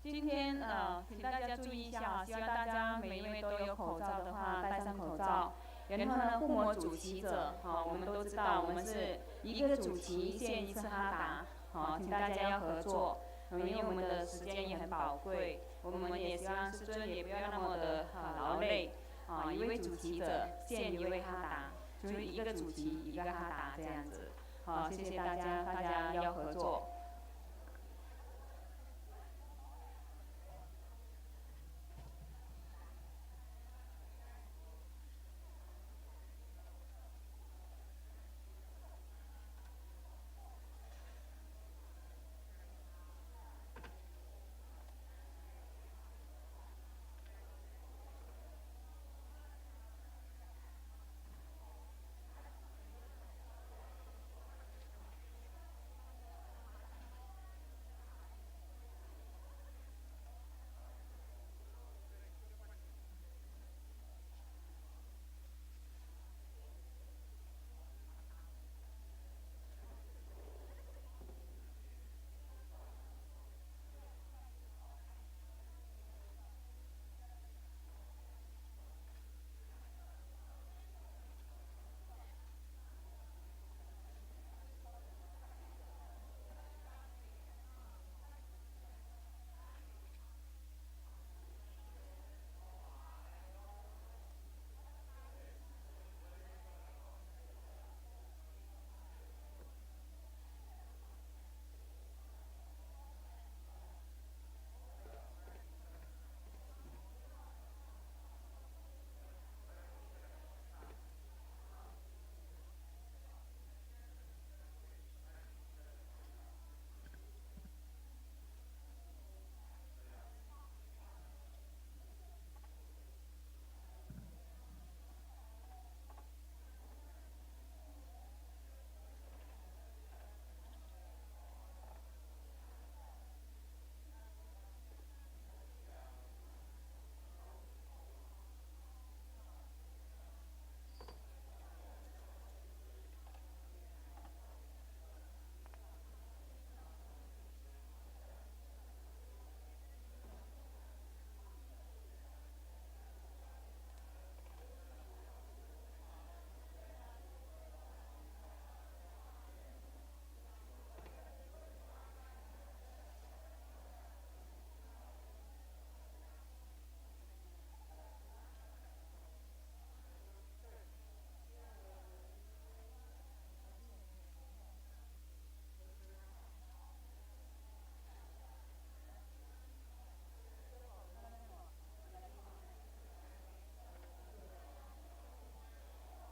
今天请大家注意一下啊，希望大家每一位都有口罩的话，戴上口罩。然后呢，护摩主旗者，我们都知道，我们是一个主旗献一次哈达，请大家要合作，因为我们的时间也很宝贵，我们也希望师尊也不要那么的劳累，一位主旗者献一位哈达，就是一个主旗一个哈达这样子。好，谢谢大家，大家要合作。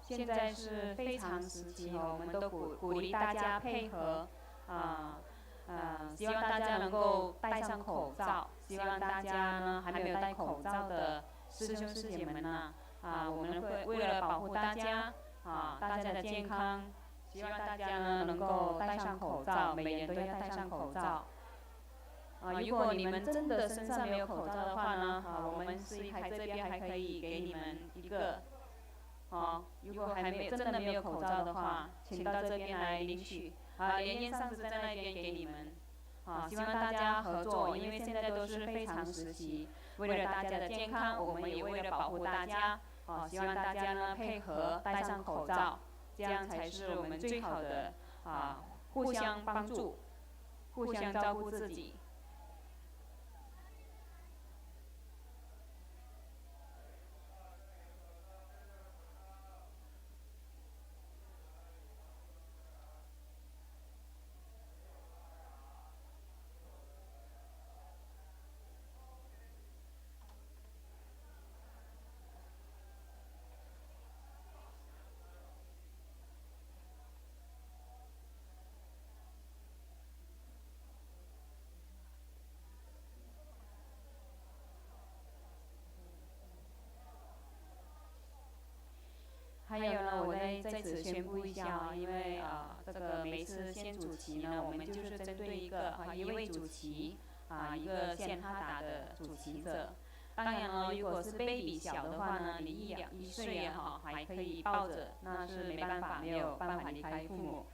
现在是非常时期我们都鼓励大家配合，希望大家能够戴上口罩。希望大家呢还没有戴口罩的师兄师姐们呢，我们会为了保护大家，大家的健康，希望大家呢能够戴上口罩，每人都要戴上口罩。如果你们真的身上没有口罩的话呢，我们市议台这边还可以给你们一个。如果还没有真的没有口罩的话，请到这边来领取。连烟上师在那边给你们。希望大家合作，因为现在都是非常时期，为了大家的健康，我们也为了保护大家，希望大家呢配合戴上口罩，这样才是我们最好的互相帮助，互相照顾自己。还有呢，我在此宣布一下因为这个每次献主旗呢，我们就是针对一位主旗一个献哈达的主旗者。当然呢，如果是 baby 小的话呢，你1岁也好，还可以抱着，那是没办法，没有办法离开父母。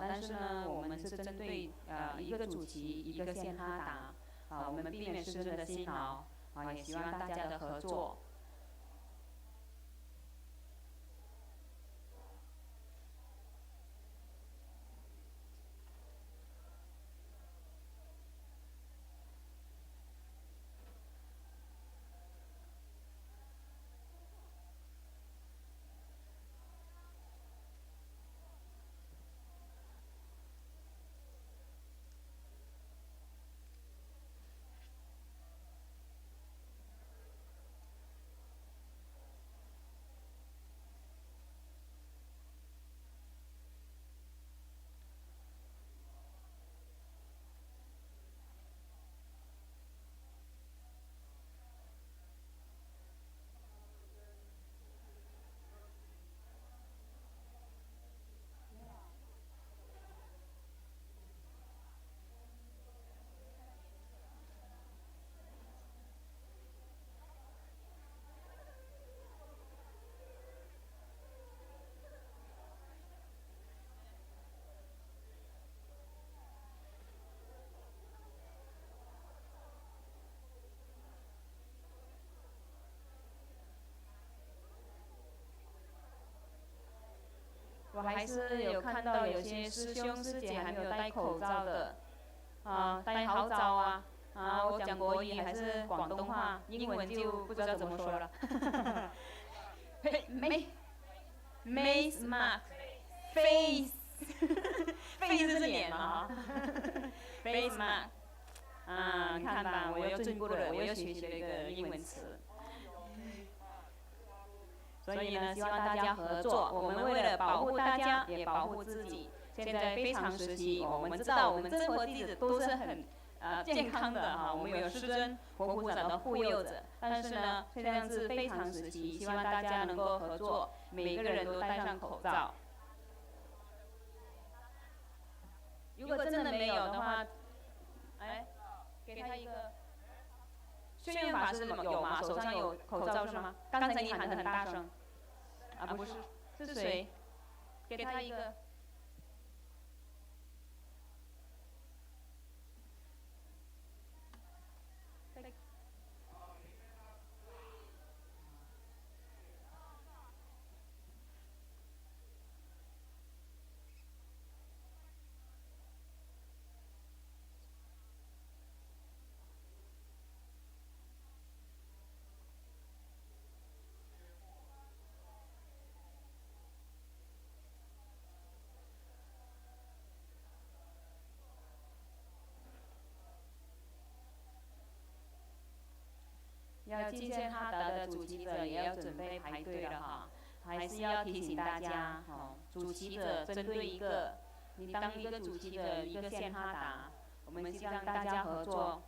但是呢，我们是针对一个主旗一个献哈达。我们避免师尊的辛劳，也希望大家的合作。我还是有看到有些师兄师姐还没有戴口罩的，戴好早啊！我讲国语还是广东话，英文就不知道怎么说了。Face mask，face，face 是脸嘛哈？face mask，你看吧，我又进步了，我又学习了一个英文词。所以呢，希望大家合作。我们为了保护大家，也保护自己。现在非常时期，我们知道我们真佛弟子都是很健康的哈，我们有师尊、佛菩萨的护佑着。但是呢，现在是非常时期，希望大家能够合作，每个人都戴上口罩。如果真的没有的话，给他一个。宣愿法师有吗？手上有口罩是吗？刚才你喊得很大声。不是，是谁？给他一个。要觐见哈达的主席者也要准备排队了哈，还是要提醒大家，主席者针对你当一个主席的一个见哈达，我们希望大家合作。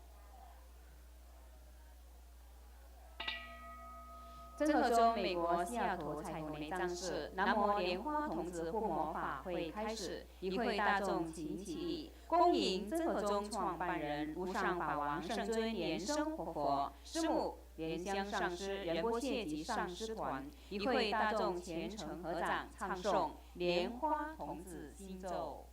真和中美国西雅图彩虹梅藏寺南无莲花童子护摩法会开始，与会大众请起立，恭迎真和中创办人无上法王圣尊莲生活佛师母莲香上师仁波切及上师团，与会大众虔诚合掌唱诵莲花童子心咒。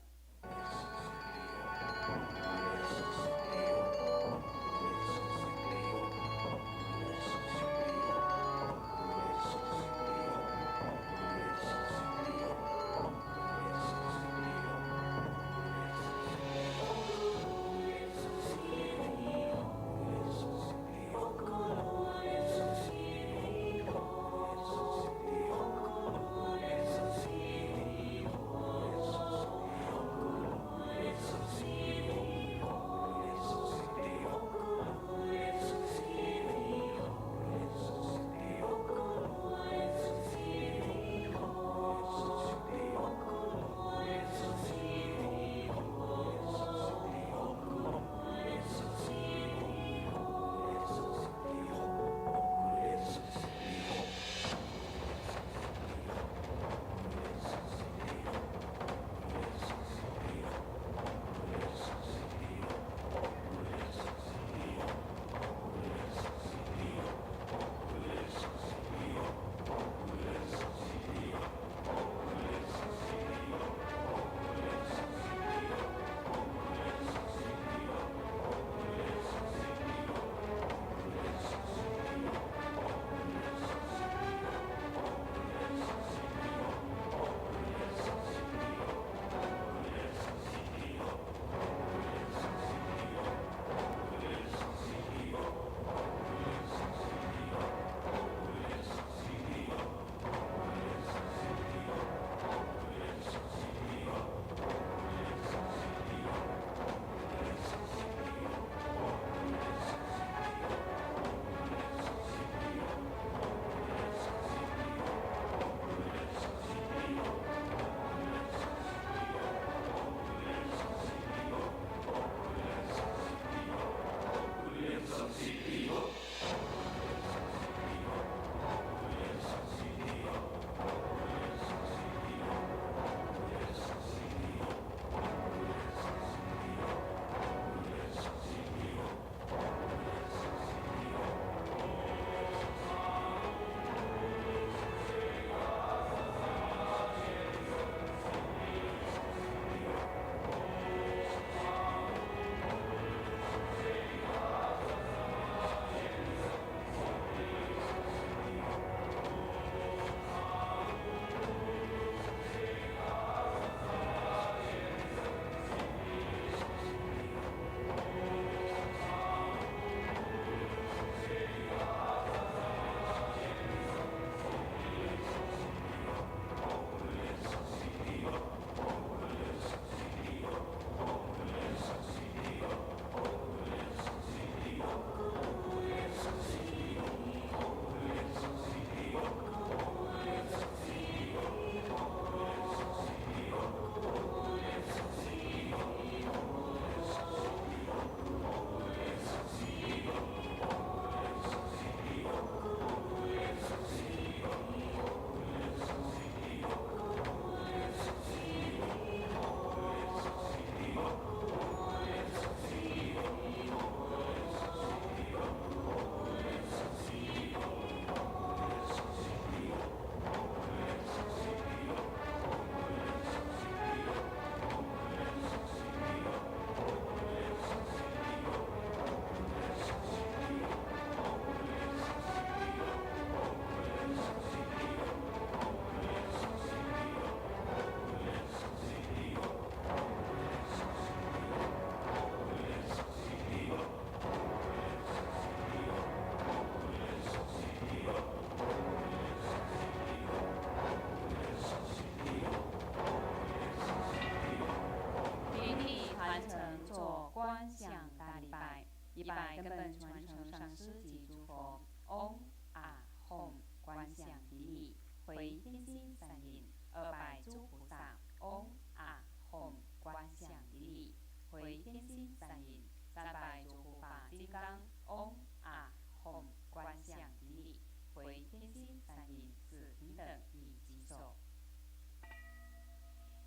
100根本传承上师及诸佛。嗡啊吽观想顶礼，回天心三印，200诸菩萨。嗡啊吽观想顶礼，回天心三印，300诸护法金刚。嗡啊吽观想顶礼，回天心三印4平等以及手。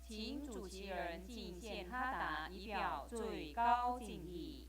请主持人敬献哈达，以表最高敬意。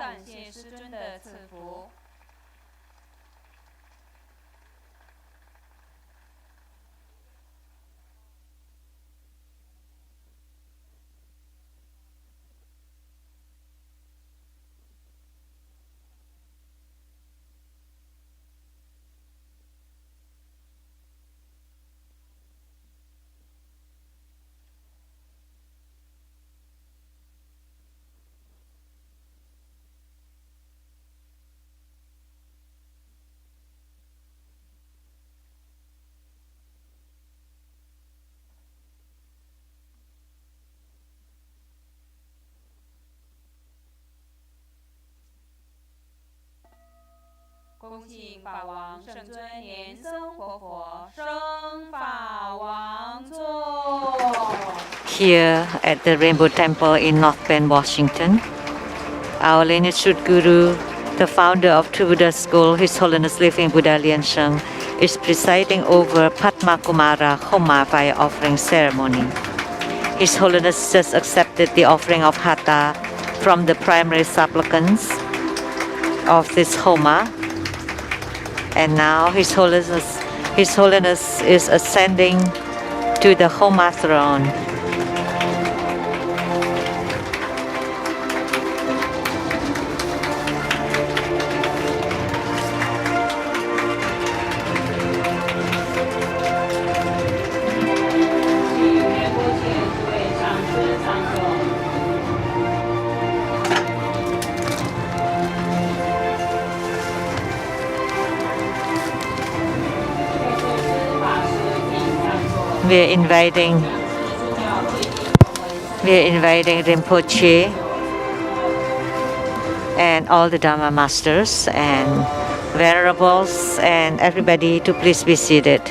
感谢师尊的赐福。恭请法王圣尊莲生活佛升法王座。Here at the Rainbow Temple in North Bend, Washington, our lineage Guru, the founder of True Buddha School, His Holiness Living Buddha Lien Sheng, is presiding over Padma Kumara Homa fire offering ceremony. His Holiness just accepted the offering of Hatha from the primary supplicants of this Homa, and now His Holiness is ascending to the Homa throne. We're inviting Rinpoche and all the Dharma masters and venerables and everybody to please be seated.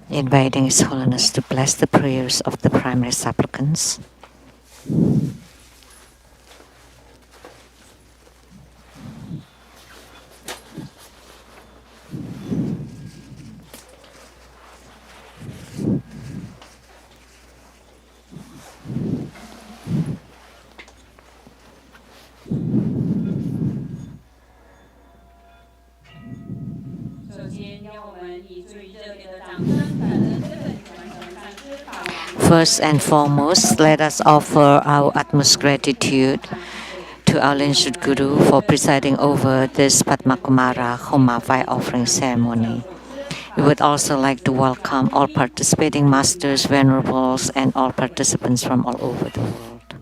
Inviting His Holiness to bless the prayers of the primary supplicants. First and foremost, let us offer our utmost gratitude to our lineage Guru for presiding over this Padma Kumara Homa fire offering ceremony. We would also like to welcome all participating masters, venerables, and all participants from all over the world.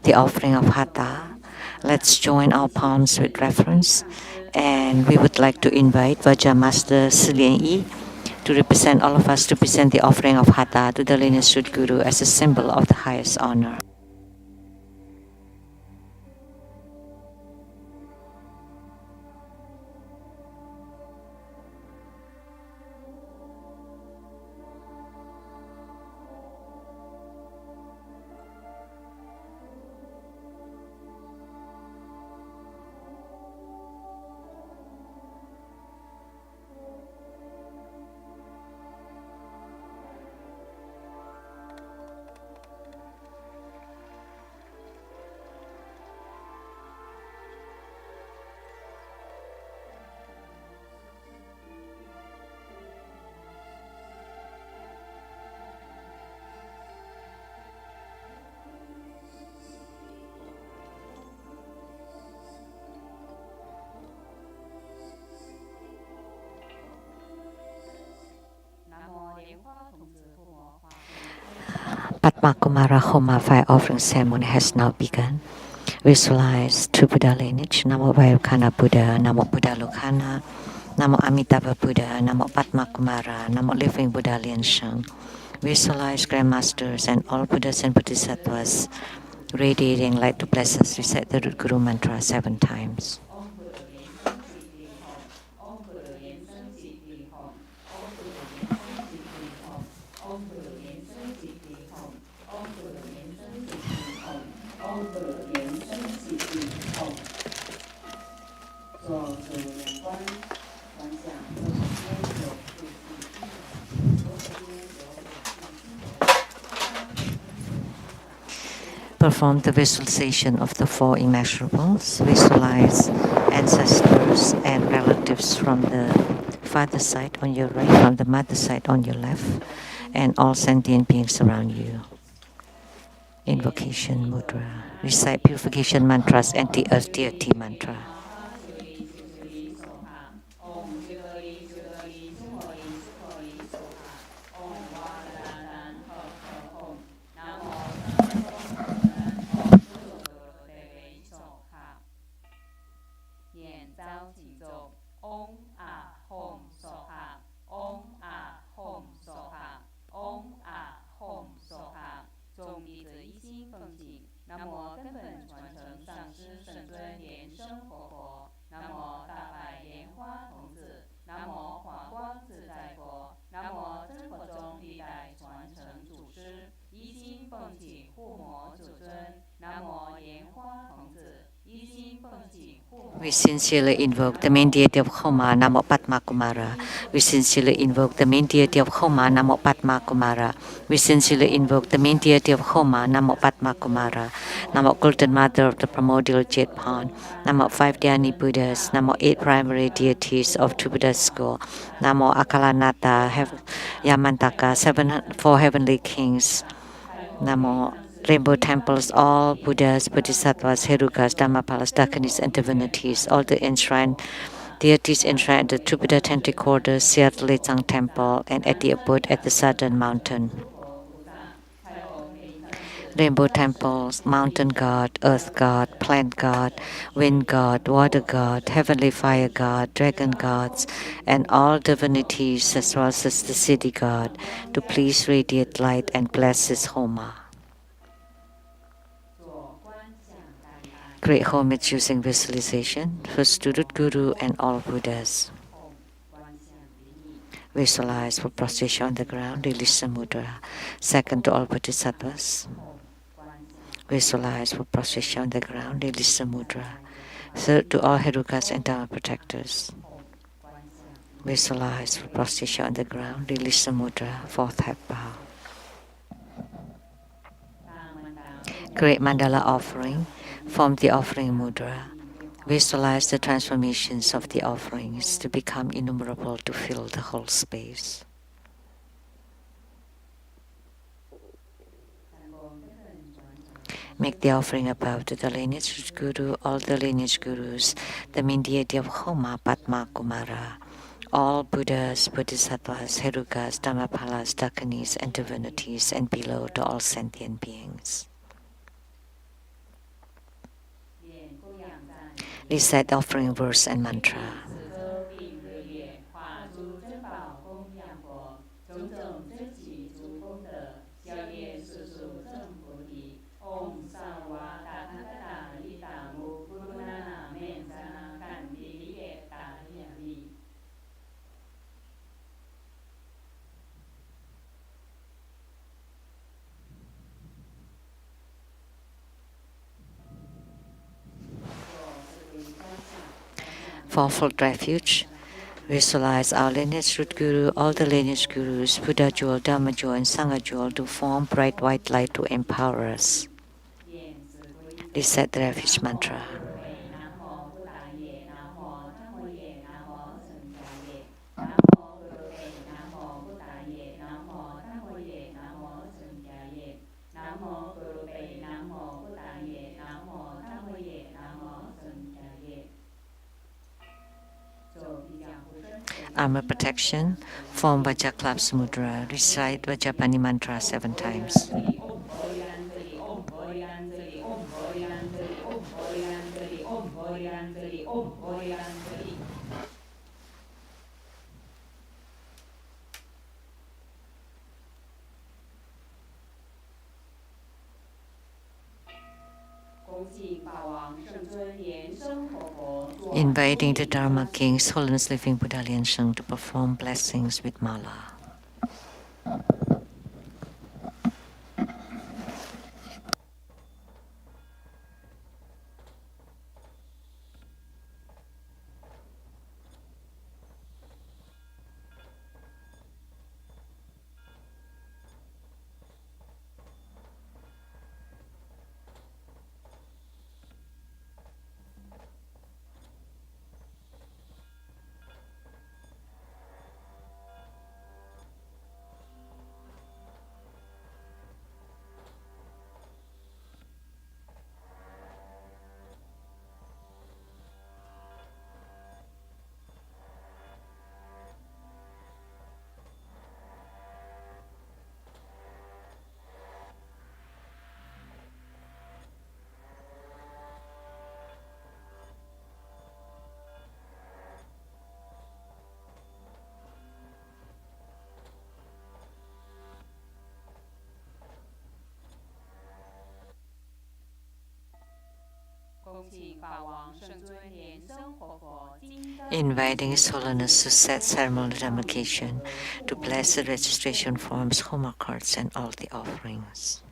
The offering of Hatha. Let's join our palms with reverence, and we would like to invite Vajra Master Silien Yi to represent all of us to present the offering of Hatha to the lineage Guru as a symbol of the highest honor. Padma Kumara Homa fire offering ceremony has now begun. Visualize True Buddha lineage, Namo Vairukana Buddha, Namo Buddha Lokana, Namo Amitabha Buddha, Namo Padma Kumara, Namo Living Buddha Lien Sheng. Visualize Grandmasters and all Buddhas and Bodhisattvas radiating light to bless us. Recite the root Guru mantra 7 times. Perform the visualization of the 4 immeasurables. Visualize ancestors and relatives from the father side on your right, from the mother side on your left, and all sentient beings around you. Invocation mudra. Recite purification mantras and the earth deity mantra. We sincerely invoke the main deity of Homa, Namo Padma Kumara. We sincerely invoke the main deity of Homa, Namo Padma Kumara. We sincerely invoke the main deity of Homa, Namo Padma Kumara. Namo Golden Mother of the Primordial Jade Pond. Namo 5 Dhyani Buddhas. Namo 8 primary deities of Two Buddha School. Namo Akalanata, Yamantaka, 4 heavenly kings. Namo Rainbow temples, all Buddhas, Bodhisattvas, Herukas, Dhammapalas, Dakanis, and divinities, all the enshrined deities enshrined at the Two Buddha Tantric Quarters, Seattle Lechang Temple, and at the abode at the Southern Mountain. Rainbow temples, mountain god, earth god, plant god, wind god, water god, heavenly fire god, dragon gods, and all divinities as well as the city god, to please radiate light and bless his Homa. Great homage using visualization. First to Root Guru and all Buddhas. Visualize for prostration on the ground, release the mudra. Second to all Bodhisattvas. Visualize for prostration on the ground, release the mudra. Third to all Herukas and Dharma protectors. Visualize for prostration on the ground, release the mudra. Fourth half bow. Great mandala offering. Form the offering mudra. Visualize the transformations of the offerings to become innumerable to fill the whole space. Make the offering above to the lineage guru, all the lineage gurus, the main deity of Homa, Padma Kumara, all Buddhas, Bodhisattvas, Herukas, Dhammapalas, Dakanis, and divinities, and below to all sentient beings. Recite the offering verse and mantra. Fourfold refuge. Visualize our lineage root guru, all the lineage gurus, Buddha jewel, Dhamma jewel, and Sangha jewel to form bright white light to empower us. Recite the refuge mantra. Armor protection, form Vajraklaps mudra. Recite Vajrapani mantra 7 times. Inviting the Dharma King, His Holiness Living Buddha Lian Sheng, to perform blessings with mala. Inviting His Holiness to set ceremonial demarcation to bless the registration forms, Homa cards, and all the offerings.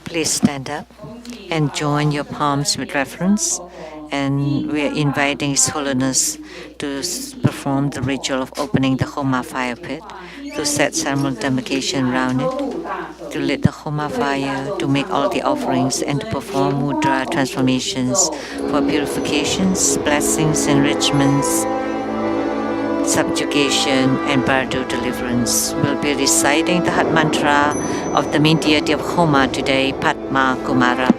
Please stand up and join your palms with reverence. And we are inviting His Holiness to perform the ritual of opening the Homa fire pit, to set ceremonial demarcation around it, to lit the Homa fire, to make all the offerings, and to perform mudra transformations for purifications, blessings, enrichments, subjugation, and bardo deliverance. We'll be reciting the Hat Mantra of the main deity of Homa today, Padma Kumara.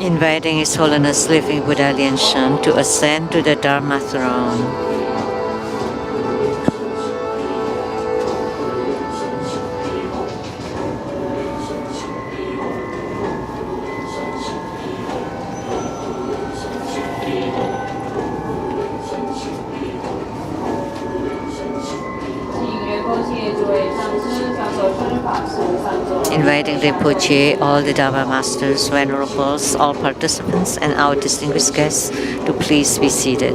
Inviting His Holiness Living Buddha Liansheng to ascend to the Dharma throne. Inviting Rinpoche, all the Dharma Masters, Venerables, all participants, and our distinguished guests to please be seated.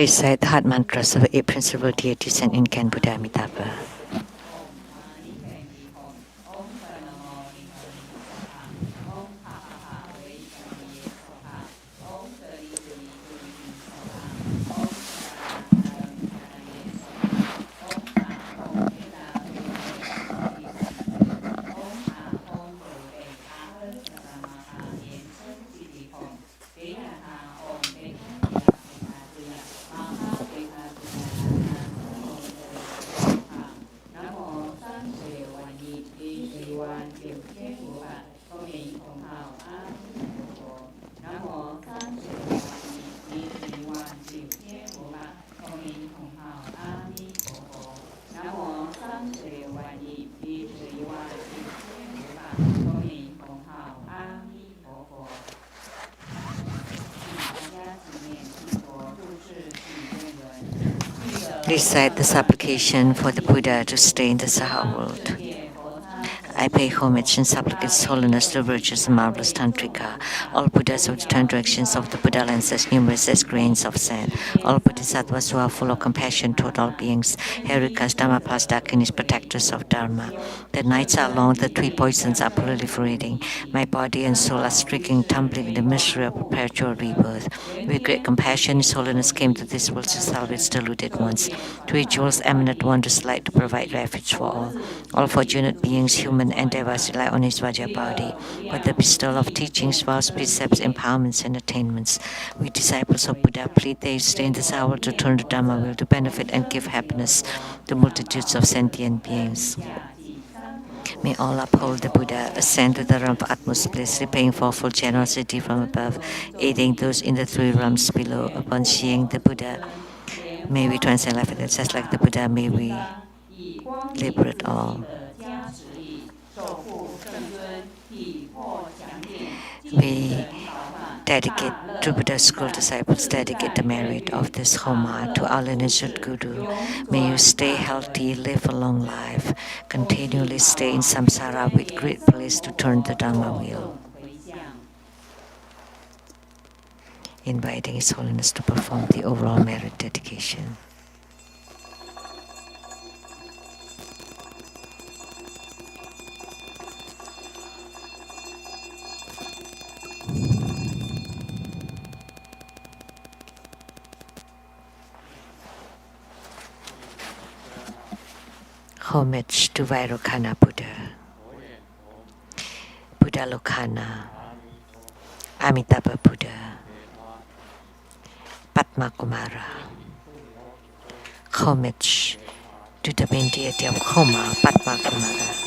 Recite the heart mantras of eight principal deities and incarnate Buddha Amitabha. Recite the supplication for the Buddha to stay in the Saha world. I pay homage and supplicate His Holiness the Virtuous and Marvelous Tantrika, all Buddhas of the 10 directions of the Buddha lands as numerous as grains of sand, all Bodhisattvas who are full of compassion toward all beings, Herikas, Dhammapas, Dakinis, protectors of Dharma. The nights are long, the three poisons are proliferating. My body and soul are stricken, tumbling in the misery of perpetual rebirth. With great compassion, His Holiness came to this world to salvage its deluded ones. Three jewels, eminent wondrous light to provide refuge for all. All fortunate beings, human and devas, rely on His Vajrapadi for the bestowal of teachings, vows, precepts, empowerments, and attainments. We disciples of Buddha plead that He stay in this hour to turn the Dharma wheel to benefit and give happiness to multitudes of sentient beings. May all uphold the Buddha, ascend to the realm of utmost bliss, repaying fourfold generosity from above, aiding those in the three realms below. Upon seeing the Buddha, may we transcend life and death, just like the Buddha, may we liberate all. We dedicate to Buddha school disciples, dedicate the merit of this Homa to our lineage Guru. May you stay healthy, live a long life, continually stay in samsara with great bliss to turn the Dharma wheel. Inviting His Holiness to perform the overall merit dedication. Homage to Vairocana Buddha, Buddha Lokana, Amitabha Buddha, Padma Kumara. Homage to the main deity of Homa, Padma Kumara.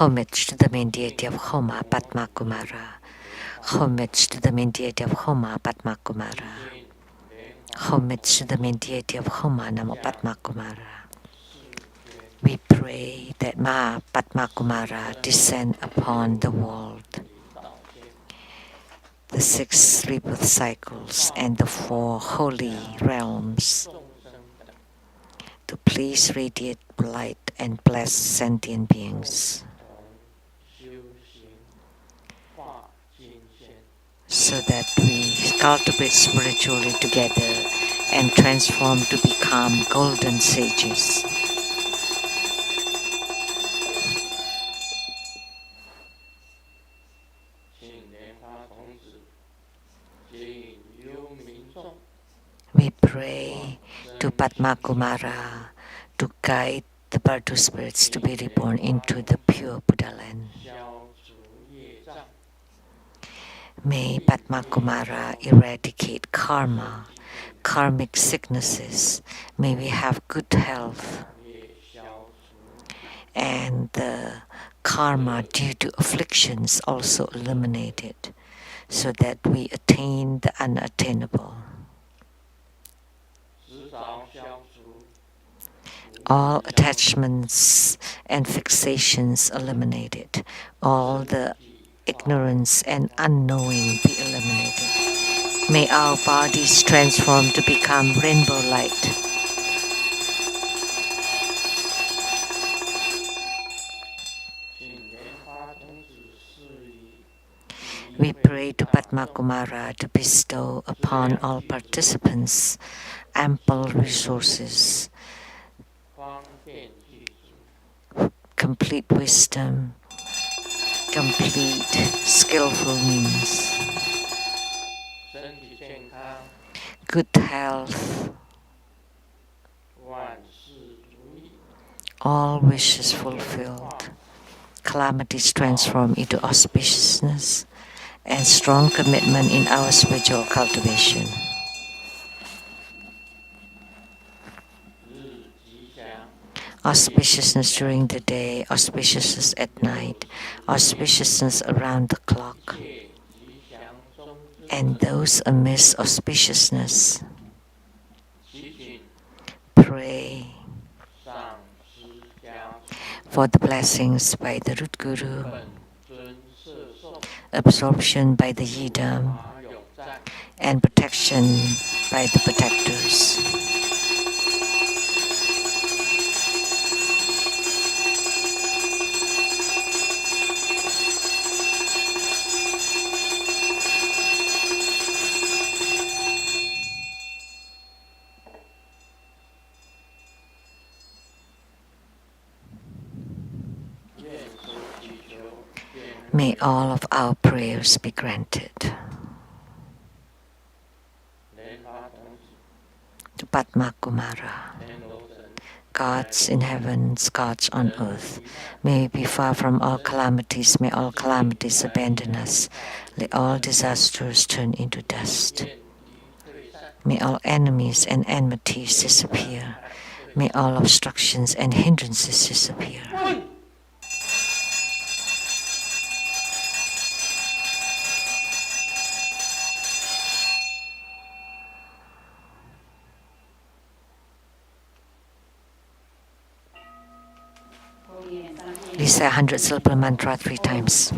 Homage to the main deity of Homa, Padma Kumara. Homage to the main deity of Homa, Padma Kumara. Homage to the main deity of Homa, Namo Padma Kumara. We pray that Ma Padma Kumara descend upon the world, the 6 rebirth cycles and the 4 holy realms, to please radiate light and bless sentient beings, so that we cultivate spiritually together and transform to become golden sages. We pray to Padma Kumara to guide the Bardu spirits to be reborn into the pure Buddha land. May Padma Kumara eradicate karma, karmic sicknesses. May we have good health. And the karma due to afflictions also eliminated, so that we attain the unattainable. All attachments and fixations eliminated. All the ignorance and unknowing be eliminated. May our bodies transform to become rainbow light. We pray to Padma Kumara to bestow upon all participants ample resources, complete wisdom, complete skillful means, good health, all wishes fulfilled, calamities transformed into auspiciousness, and strong commitment in our spiritual cultivation. Auspiciousness during the day, auspiciousness at night, auspiciousness around the clock, and those amidst auspiciousness. Pray for the blessings by the root guru, absorption by the yidam, and protection by the protectors. May all of our prayers be granted. To Padma Kumara, gods in heavens, gods on earth, may we be far from all calamities, may all calamities abandon us, let all disasters turn into dust. May all enemies and enmities disappear, may all obstructions and hindrances disappear. Recite 100 syllable mantra 3 times.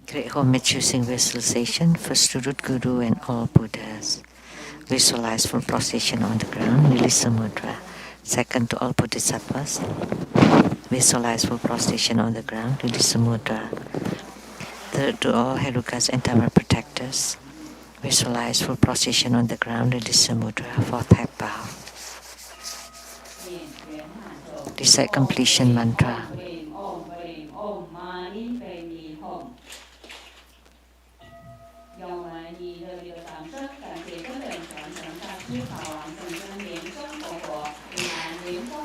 Great homage using visualization, first to root guru and all Buddhas. Visualize full prostration on the ground, release the mudra. Second to all Bodhisattvas. Visualize full prostration on the ground, release the mudra. Third to all Herukas and Dhamma protectors. Visualize full prostration on the ground, release the mudra. Fourth head bow. Recite completion mantra.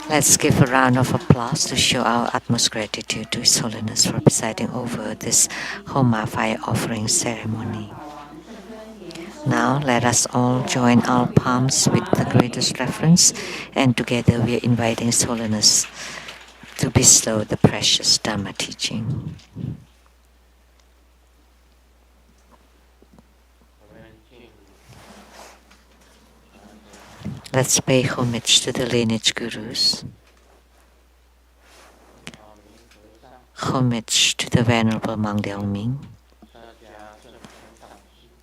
Let's give a round of applause to show our utmost gratitude to His Holiness for presiding over this Homa fire offering ceremony. Now let us all join our palms with the greatest reverence, and together we are inviting His Holiness to bestow the precious Dhamma teaching. Let's pay homage to the lineage gurus, homage to the Venerable Mang Liangming,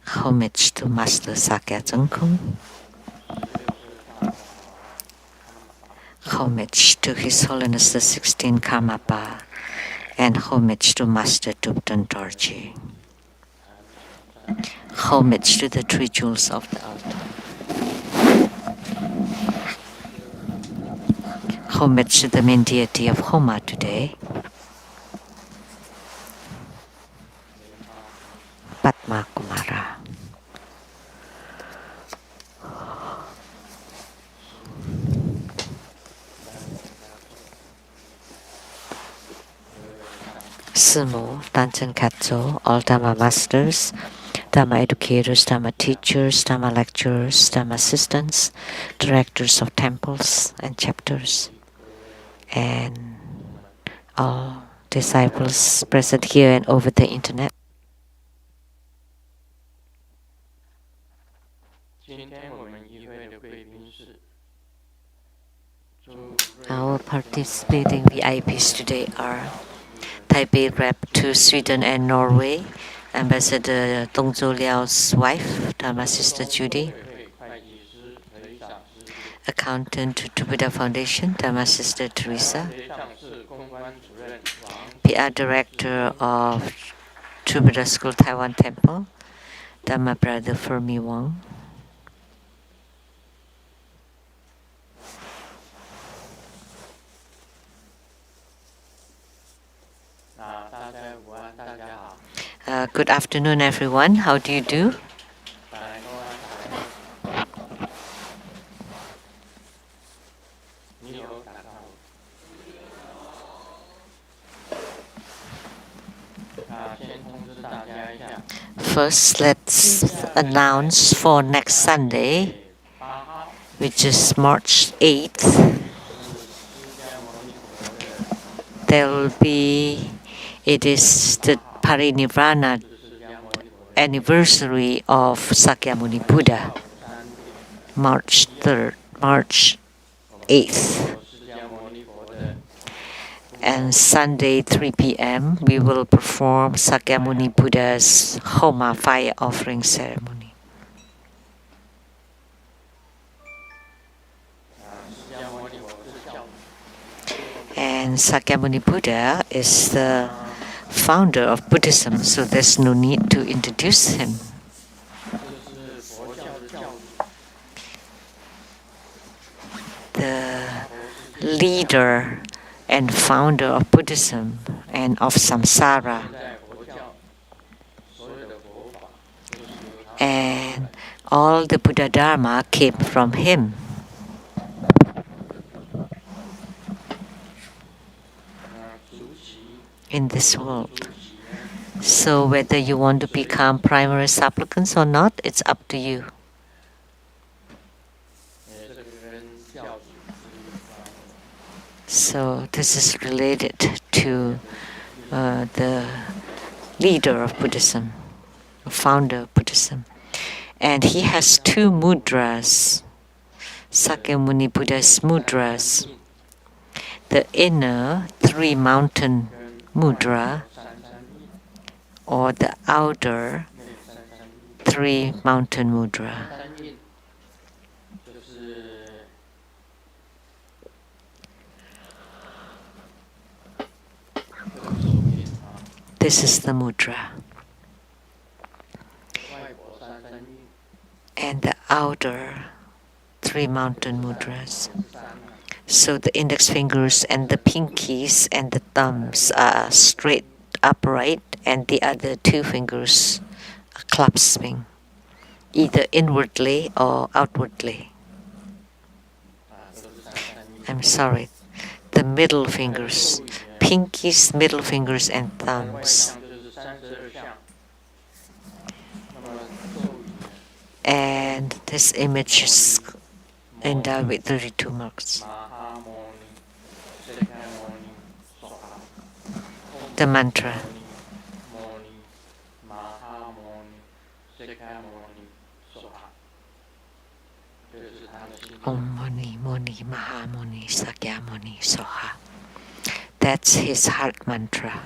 homage to Master Sakya Zengkung, homage to His Holiness the 16th Karmapa, and homage to Master Tupten Dorji. Homage to the three jewels of the altar. Homage to the main deity of Homa today, Padma Kumara. Sumo, Tanchen Katso, all Dhamma masters, Dhamma educators, Dhamma teachers, Dhamma lecturers, Dhamma assistants, directors of temples and chapters, and all disciples present here and over the internet. Our participating VIPs today are Taipei Rep to Sweden and Norway, Ambassador Dongzhou Liao's wife, Dharma Sister Judy, Accountant to Buddha Foundation, Dharma Sister Teresa, PR Director of True Buddha School Taiwan Temple, Dharma Brother Fermi Wang, good afternoon, everyone. How do you do? First, let's announce for next Sunday, which is March 8th. It is the Parinirvana anniversary of Sakyamuni Buddha, March 8th. And Sunday 3 p.m. we will perform Sakyamuni Buddha's Homa fire offering ceremony. And Sakyamuni Buddha is the founder of Buddhism, so there's no need to introduce him. The leader and founder of Buddhism and of samsara. And all the Buddha Dharma came from him. In this world. So whether you want to become primary supplicants or not, it's up to you. So this is related to the leader of Buddhism, founder of Buddhism. And he has two mudras, Sakyamuni Buddha's mudras. The inner three mountain mudra, or the outer three mountain mudra. This is the mudra. And the outer three mountain mudras. So the index fingers and the pinkies and the thumbs are straight upright, and the other two fingers are clasping, either inwardly or outwardly. I'm sorry, the middle fingers, pinkies, middle fingers, and thumbs. This image is endowed with 32 marks. The mantra. Om Mani Mani Maha Mani Sakya Mani Soha. That's his heart mantra.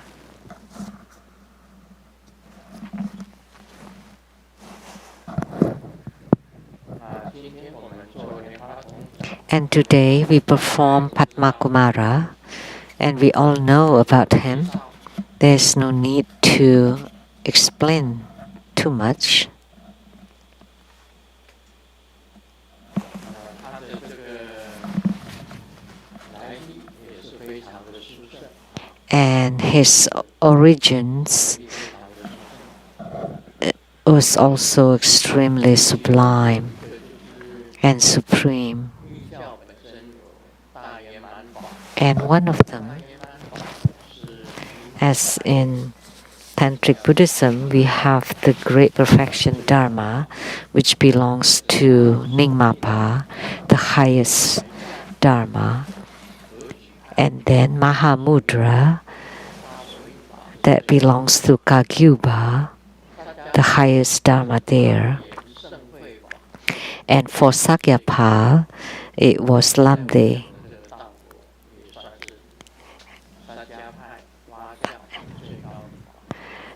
And today we perform Padma Kumara, and we all know about him. There's no need to explain too much. And his origins was also extremely sublime and supreme. And one of them, as in Tantric Buddhism, we have the Great Perfection Dharma, which belongs to Nyingmapa, the highest Dharma. And then Mahamudra, that belongs to Kagyupa, the highest Dharma there. And for Sakyapa, it was Lamdre.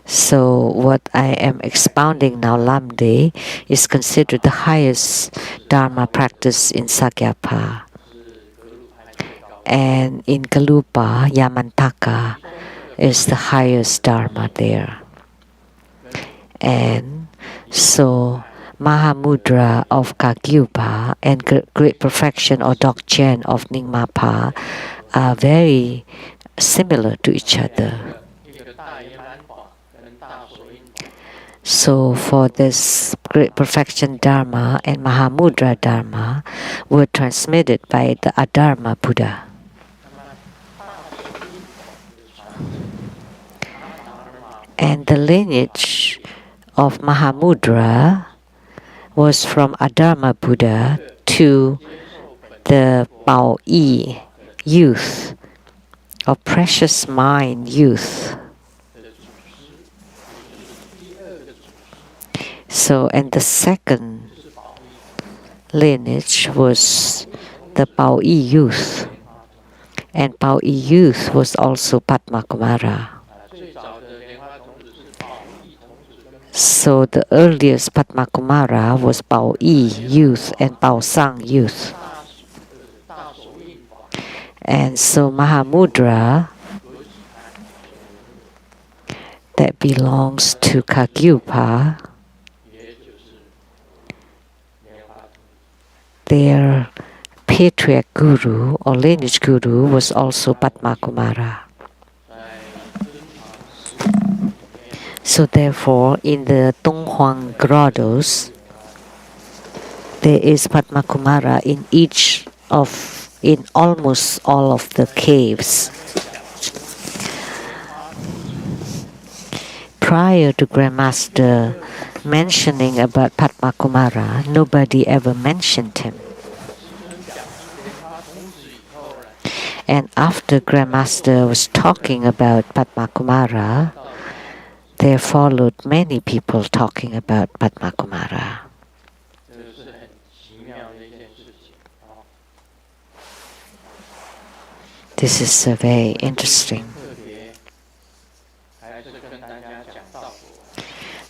So what I am expounding now, Lamdre, is considered the highest Dharma practice in Sakyapa. And in Galupa, Yamantaka is the highest Dharma there. And so Mahamudra of Kagyupa and Great Perfection or Dokchen of Nyingmapa are very similar to each other. So for this Great Perfection Dharma and Mahamudra Dharma were transmitted by the Adharma Buddha. And the lineage of Mahamudra was from Adharma Buddha to the Pao Yi youth, or precious mind youth. So, and the second lineage was the Pao Yi youth. And Pao Yi youth was also Padma Kumara. So the earliest Padma Kumara was Pao Yi youth and Pao Sang youth. And so Mahamudra, that belongs to Kagyupa, their patriarch guru or lineage guru was also Padma Kumara. So therefore, in the Tonghuang grottos, there is Padma Kumara in almost all of the caves. Prior to Grandmaster mentioning about Padma Kumara, nobody ever mentioned him. And after Grandmaster was talking about Padma Kumara, there followed many people talking about Padma Kumara. This is very interesting.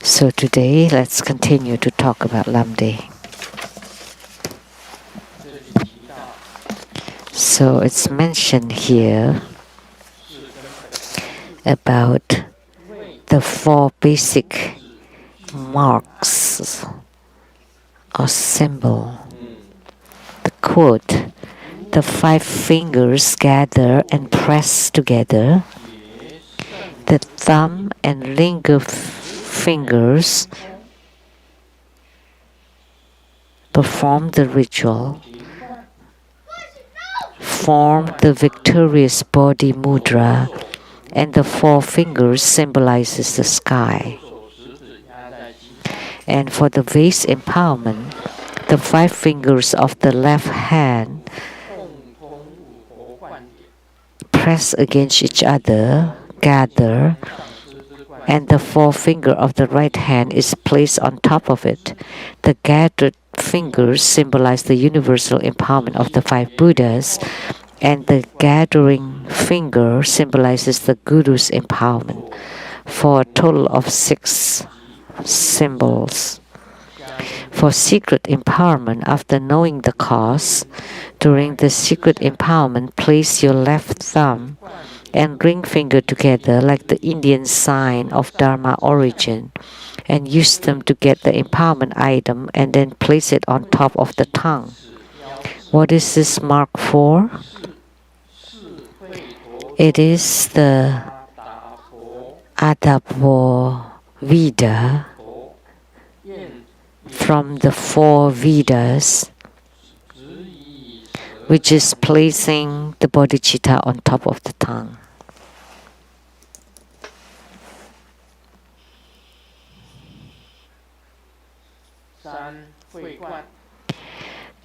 So today, let's continue to talk about Lamdre. So it's mentioned here about the 4 basic marks or symbol. The quote, the 5 fingers gather and press together. The thumb and finger fingers perform the ritual, form the victorious body mudra, and the 4 fingers symbolizes the sky. And for the vase empowerment, The 5 fingers of the left hand press against each other, gather, and the 4-finger of the right hand is placed on top of it. The gathered fingers symbolize the universal empowerment of the 5 Buddhas, and the gathering finger symbolizes the Guru's empowerment, for a total of 6 symbols. For secret empowerment, after knowing the cause, during the secret empowerment, place your left thumb and ring finger together like the Indian sign of Dharma origin, and use them to get the empowerment item and then place it on top of the tongue. What is this mark for? It is the Adabo Vida from the 4 Vedas, which is placing the bodhicitta on top of the tongue.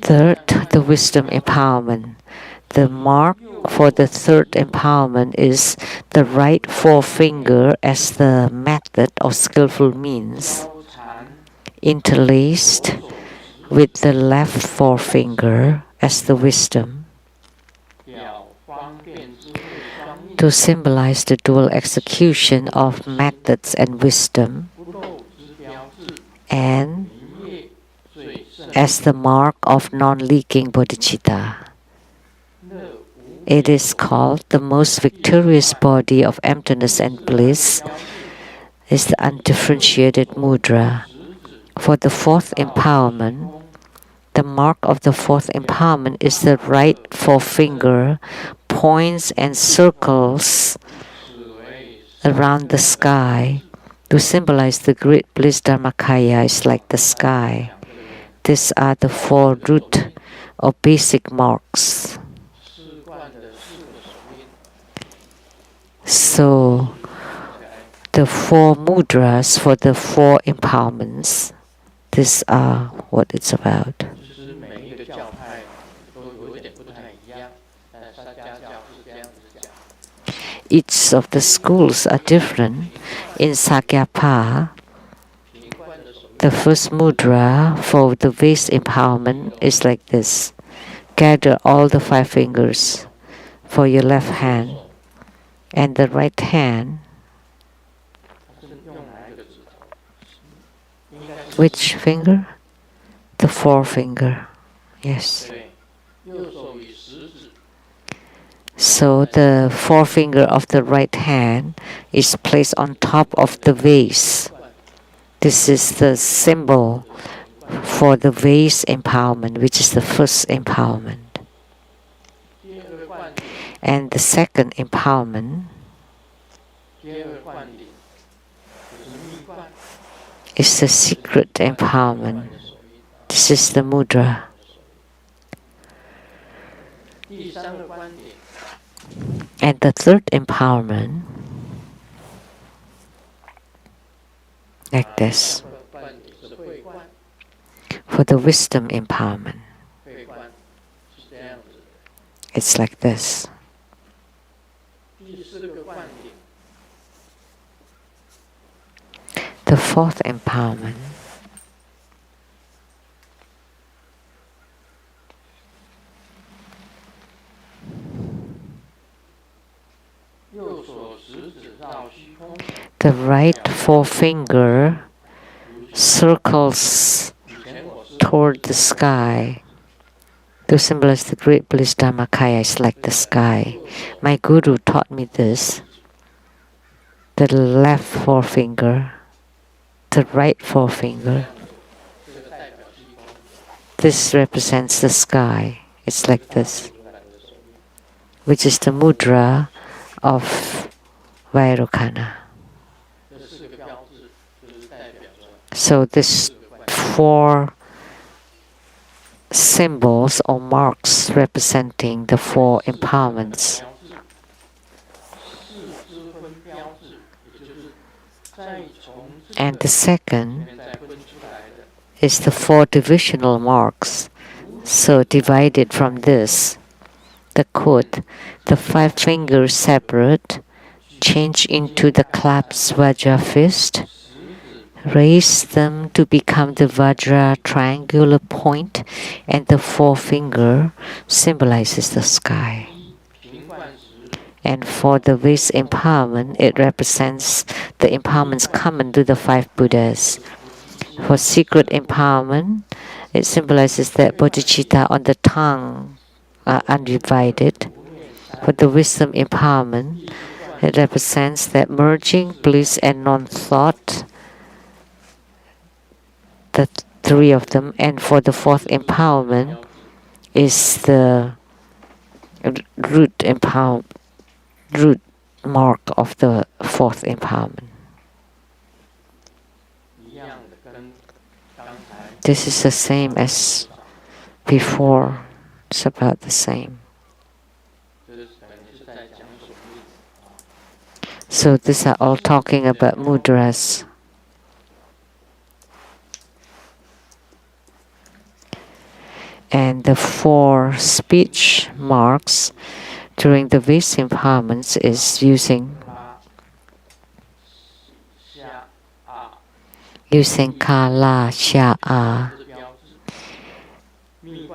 Third, the wisdom empowerment. The mark for the third empowerment is the right forefinger as the method or skillful means, interlaced with the left forefinger as the wisdom, to symbolize the dual execution of methods and wisdom, and as the mark of non-leaking bodhicitta. It is called the most victorious body of emptiness and bliss, is the undifferentiated mudra. For the 4th empowerment, the mark of the 4th empowerment is the right forefinger points and circles around the sky to symbolize the great bliss. Dharmakaya is like the sky. These are the 4 root or basic marks. So, the 4 mudras for the 4 empowerments, these are what it's about. Each of the schools are different. In Sakyapa, the first mudra for the vase empowerment is like this. Gather all the 5 fingers for your left hand, and the right hand. Which finger? The forefinger. Yes. So the forefinger of the right hand is placed on top of the vase. This is the symbol for the vase empowerment, which is the first empowerment. And the second empowerment is the secret empowerment. This is the mudra. And the third empowerment, like this, for the wisdom empowerment. It's like this. The 4th empowerment the right forefinger circles toward the sky to symbolize the great bliss. Dharmakaya is like the sky. My guru taught me this. The left forefinger, the right forefinger. This represents the sky. It's like this, which is the mudra of Vairocana. So these 4 symbols or marks representing the 4 empowerments. And the second is the 4 divisional marks. So divided from this, the quote, the 5 fingers separate, change into the clasped Vajra fist, raise them to become the Vajra triangular point, and the forefinger symbolizes the sky. And for the Vis empowerment, it represents the empowerments common to the 5 Buddhas. For secret empowerment, it symbolizes that bodhicitta on the tongue are undivided. For the wisdom empowerment, it represents that merging bliss and non-thought, the 3 of them. And for the 4th empowerment is the root mark of the 4th empowerment. This is the same as before. It's about the same. So these are all talking about mudras. And the 4 speech marks during the Vis empowerments is using kala sha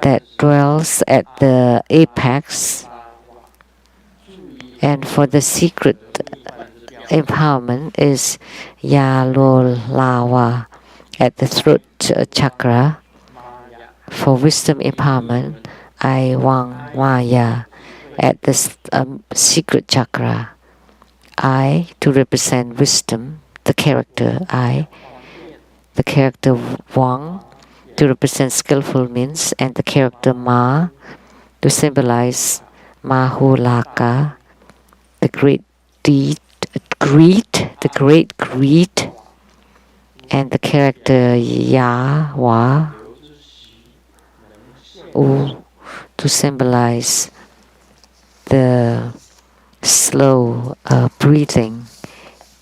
that dwells at the apex. And for the secret empowerment is Yalolawa at the throat chakra. For wisdom empowerment, Aiwang Maya at the secret chakra. I to represent wisdom, the character I. The character Wang to represent skillful means, and the character Ma to symbolize Mahulaka, the great greed, and the character Yawa to symbolize the slow breathing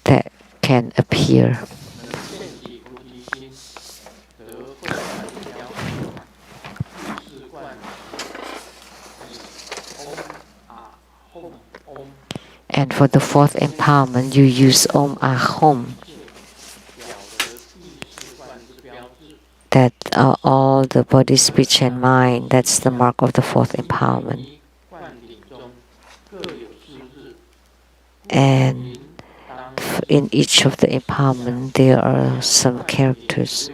that can appear. And for the 4th empowerment, you use Om Ahom. That are all the body, speech, and mind. That's the mark of the 4th empowerment. And in each of the empowerment, there are some characters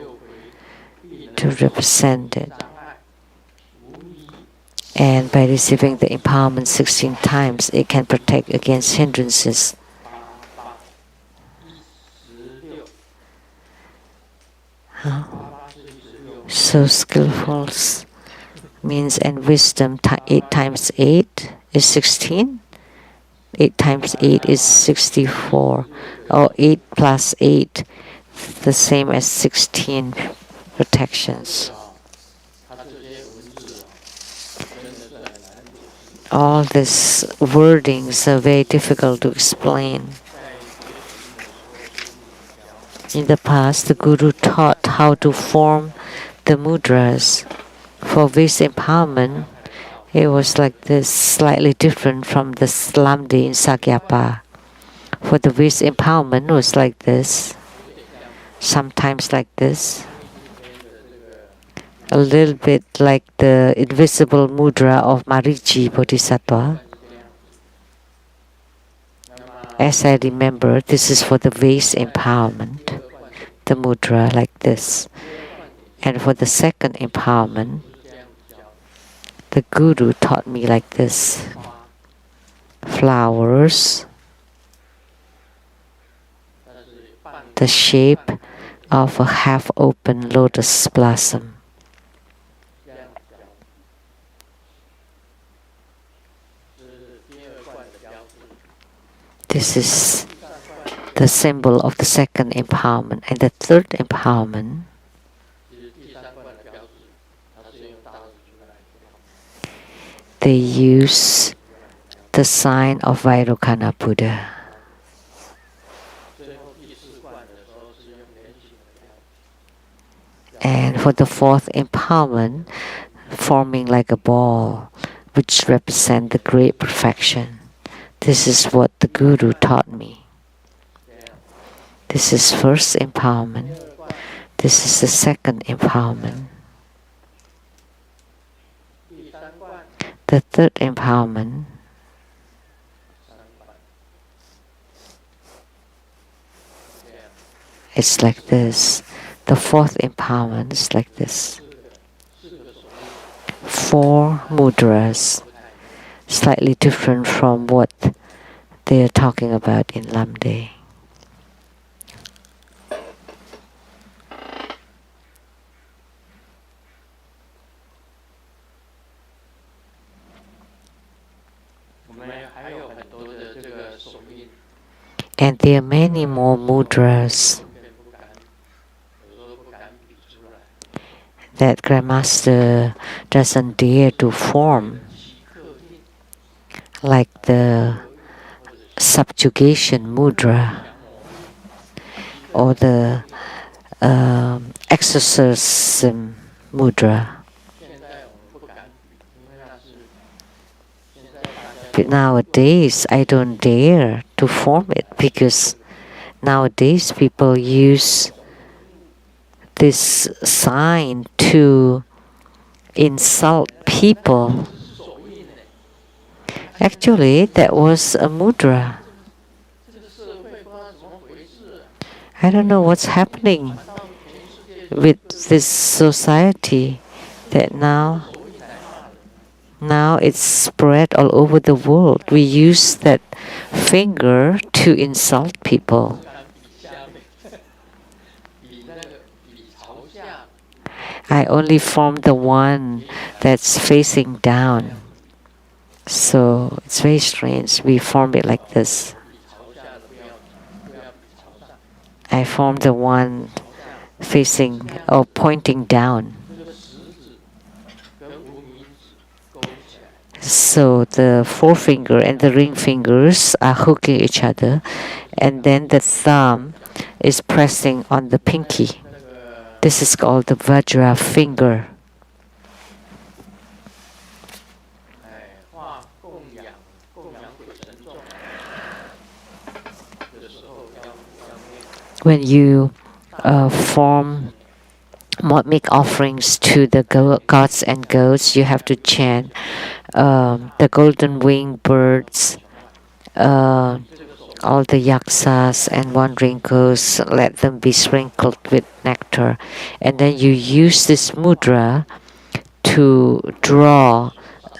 to represent it. And by receiving the empowerment 16 times, it can protect against hindrances. So skillful means, and wisdom 8 times 8 is 16. 8 times 8 is 64. Or 8 plus 8, the same as 16 protections. All these wordings are very difficult to explain. In the past, the Guru taught how to form the mudras. For Vis empowerment, it was like this, slightly different from the Lamdre in Sakyapa. For the Vis empowerment, it was like this, sometimes like this, a little bit like the invisible mudra of Marici Bodhisattva. As I remember, this is for the Vis empowerment, the mudra like this. And for the 2nd empowerment, the Guru taught me like this. Flowers, the shape of a half-open lotus blossom. This is the symbol of the 2nd empowerment. And the 3rd empowerment, they use the sign of Vairocana Buddha. And for the fourth empowerment, forming like a ball, which represent the great perfection. This is what the Guru taught me. This is first empowerment. This is the second empowerment. The third empowerment is like this. The fourth empowerment is like this. 4 mudras, slightly different from what they are talking about in Lamdre. And there are many more mudras that Grandmaster doesn't dare to form, like the subjugation mudra or the exorcism mudra. But nowadays, I don't dare to form it because nowadays people use this sign to insult people. Actually, that was a mudra. I don't know what's happening with this society that now it's spread all over the world. We use that finger to insult people. I only form the one that's facing down. So it's very strange. We form it like this. I form the one facing or pointing down. So the forefinger and the ring fingers are hooking each other, and then the thumb is pressing on the pinky. This is called the Vajra finger. When you make offerings to the gods and goats, you have to chant the golden winged birds, all the yaksas and wandering ghosts, let them be sprinkled with nectar. And then you use this mudra to draw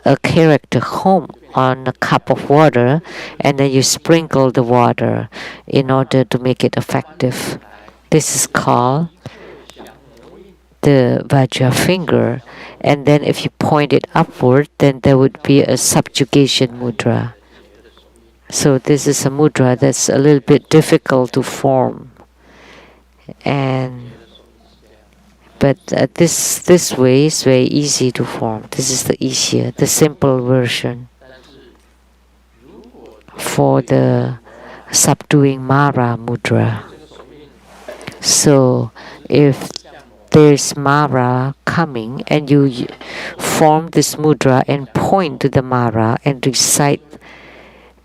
a character home on a cup of water, and then you sprinkle the water in order to make it effective. This is called the Vajra finger. And then if you point it upward, then there would be a subjugation mudra. So this is a mudra that's a little bit difficult to form. But this way is very easy to form. This is the easier, the simple version. For the subduing Mara mudra. So if there's Mara coming and you form this mudra and point to the Mara and recite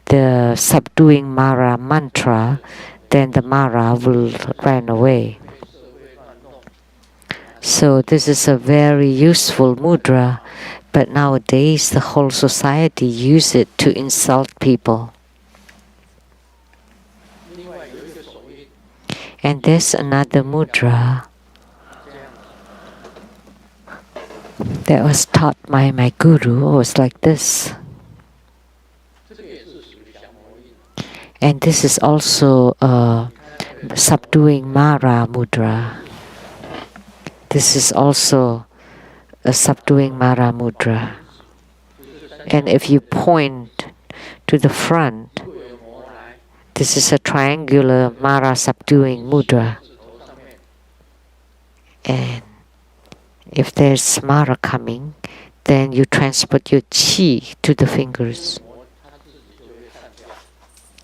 the subduing Mara mantra, then the Mara will run away. So this is a very useful mudra, but nowadays the whole society use it to insult people. And there's another mudra that was taught by my guru. It was like this. And this is also subduing Mara mudra. This is also a subduing Mara mudra. And if you point to the front, this is a triangular Mara subduing mudra. And if there's Mara coming, then you transport your chi to the fingers.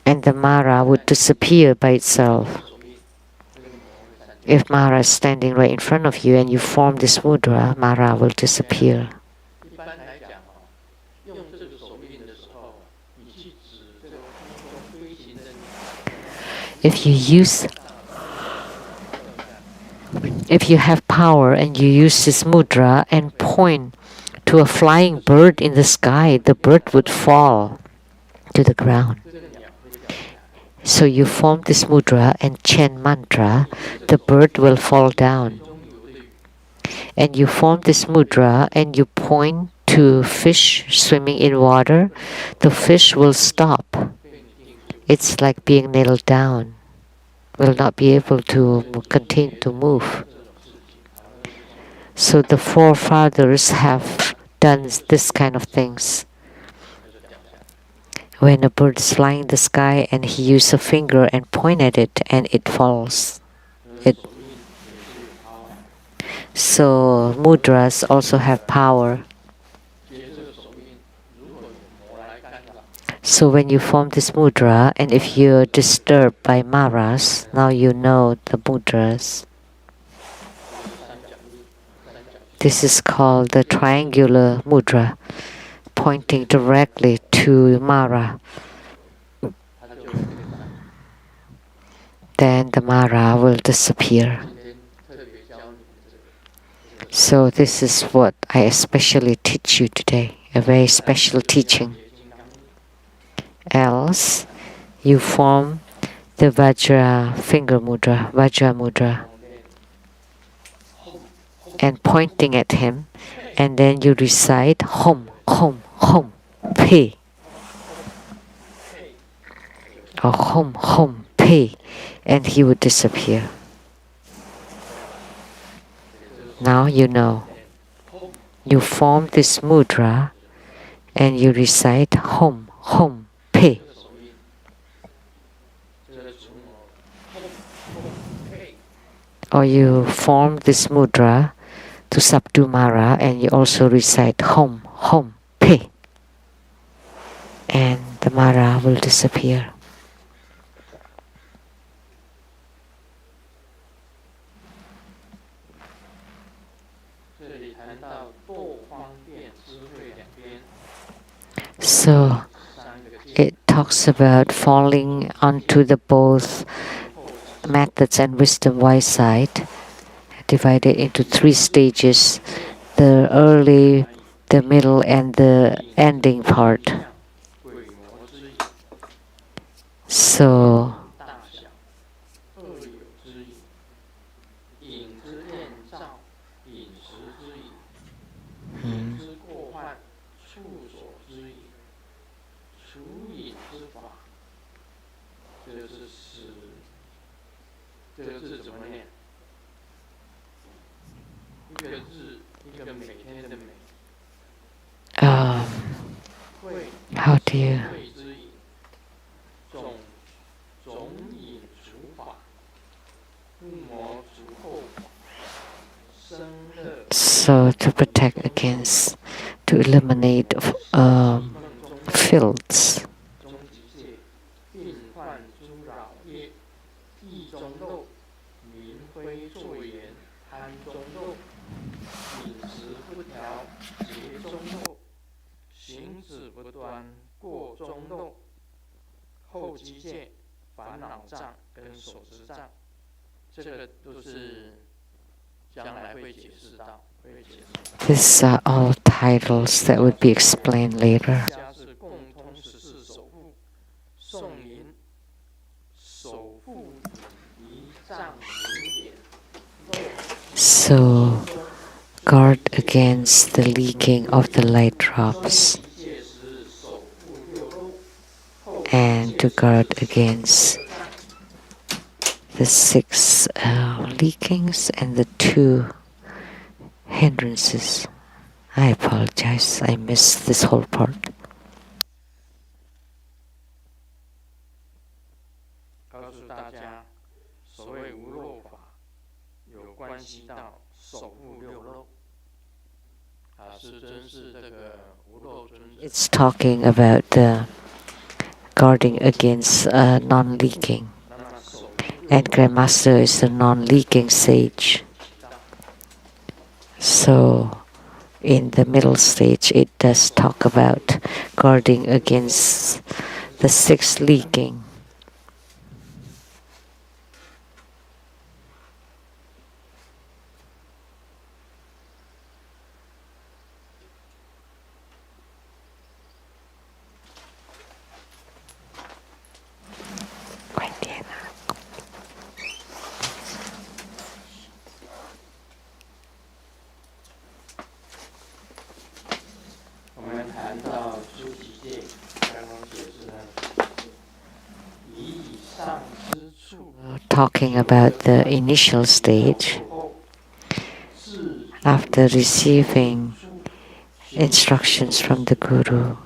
And the Mara would disappear by itself. If Mara is standing right in front of you and you form this mudra, Mara will disappear. If you have power and you use this mudra and point to a flying bird in the sky, the bird would fall to the ground. So you form this mudra and chant mantra, the bird will fall down. And you form this mudra and you point to fish swimming in water, the fish will stop. It's like being nailed down, will not be able to continue to move. So the forefathers have done this kind of things. When a bird is flying in the sky and he uses a finger and point at it and it falls. So mudras also have power. So when you form this mudra and if you're disturbed by maras, now you know the mudras. This is called the triangular mudra, pointing directly to Mara. Then the Mara will disappear. So this is what I especially teach you today, a very special teaching. Else, you form the Vajra finger mudra, Vajra mudra, and pointing at him, and then you recite Hom, Hom, Hom, Pe. Or Hom, Hom, Pe, and he would disappear. Now you know. You form this mudra and you recite Hom, Hom, Pe. Or you form this mudra to subdue Mara and you also recite Hom, Hom, Pe. And the Mara will disappear. So it talks about falling onto the both methods and wisdom wise side, divided into 3 stages: the early, the middle, and the ending part. So how do you? So to protect against, to eliminate filths. These are all titles that would be explained later. So guard against the leaking of the light drops and to guard against the 6 leakings and the 2 hindrances. I apologize, I missed this whole part. It's talking about the guarding against non-leaking. and Grandmaster is the non-leaking sage. So in the middle stage, it does talk about guarding against the sixth leaking. Talking about the initial stage, after receiving instructions from the Guru,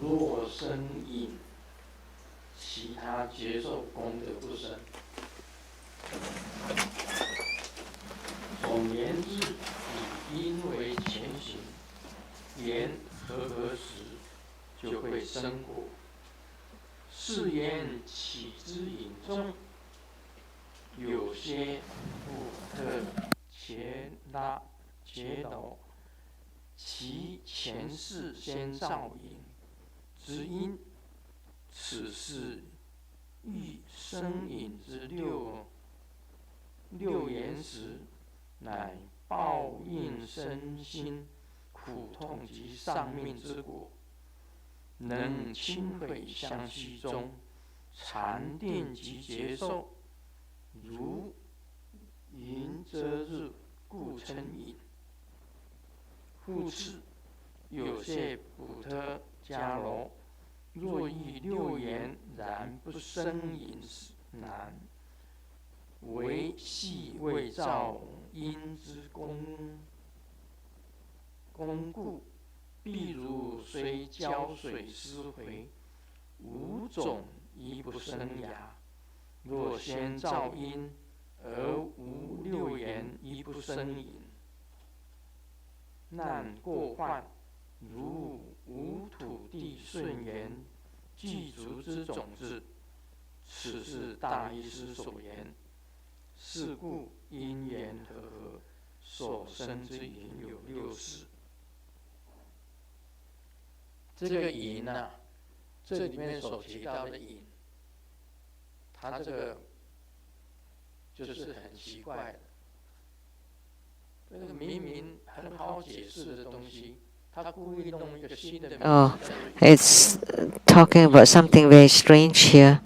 Oh, it's talking about something very strange here.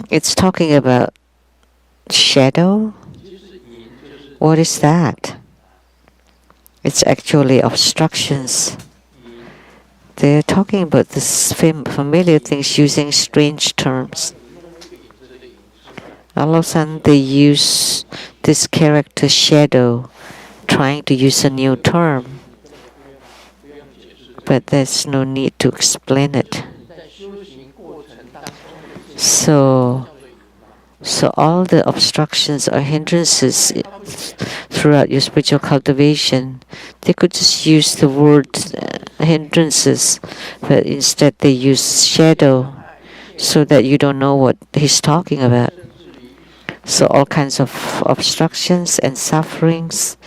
It's talking about shadow. What is that? It's actually obstructions. They're talking about this familiar things using strange terms. All of a sudden, they use this character shadow, trying to use a new term. But there's no need to explain it. So all the obstructions or hindrances throughout your spiritual cultivation, they could just use the word hindrances, but instead they use shadow so that you don't know what he's talking about. So all kinds of obstructions and sufferings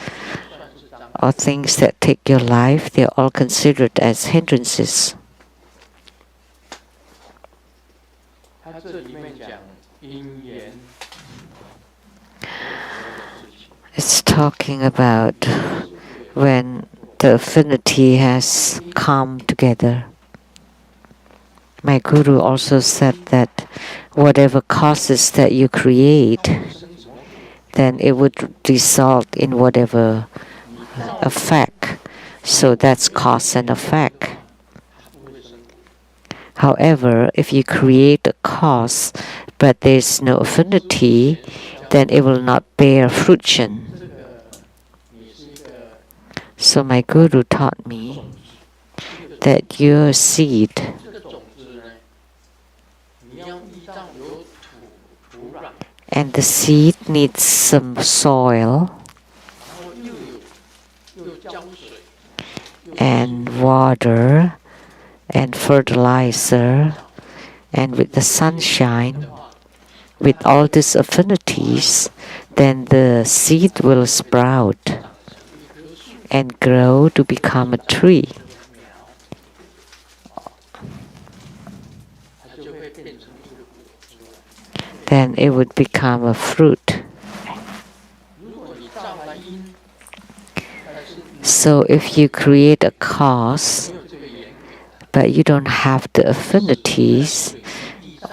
or things that take your life, they're all considered as hindrances. It's talking about when the affinity has come together. My Guru also said that whatever causes that you create, then it would result in whatever effect. So that's cause and effect. However, if you create a cause but there's no affinity, then it will not bear fruition. So my Guru taught me that your seed, and the seed needs some soil and water and fertilizer, and with the sunshine, with all these affinities, then the seed will sprout and grow to become a tree. Then it would become a fruit. So if you create a cause, but you don't have the affinities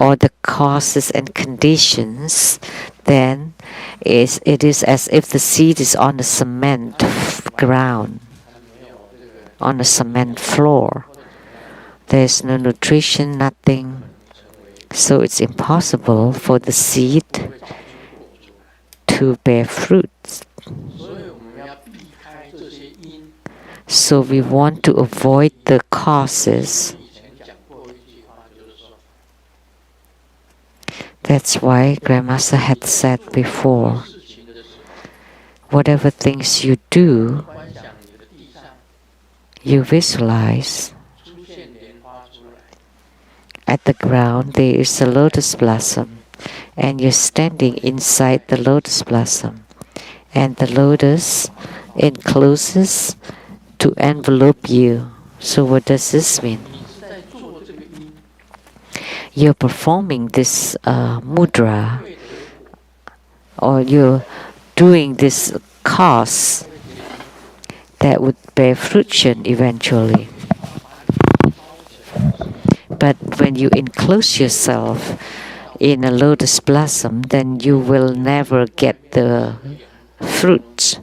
or the causes and conditions, then it is as if the seed is on a cement ground, on a cement floor. There's no nutrition, nothing. So it's impossible for the seed to bear fruits. So we want to avoid the causes. That's why Grandmaster had said before, whatever things you do, you visualize. At the ground there is a lotus blossom, and you're standing inside the lotus blossom, and the lotus encloses to envelope you. So what does this mean? You're performing this mudra, or you're doing this cause that would bear fruition eventually. But when you enclose yourself in a lotus blossom, then you will never get the fruit.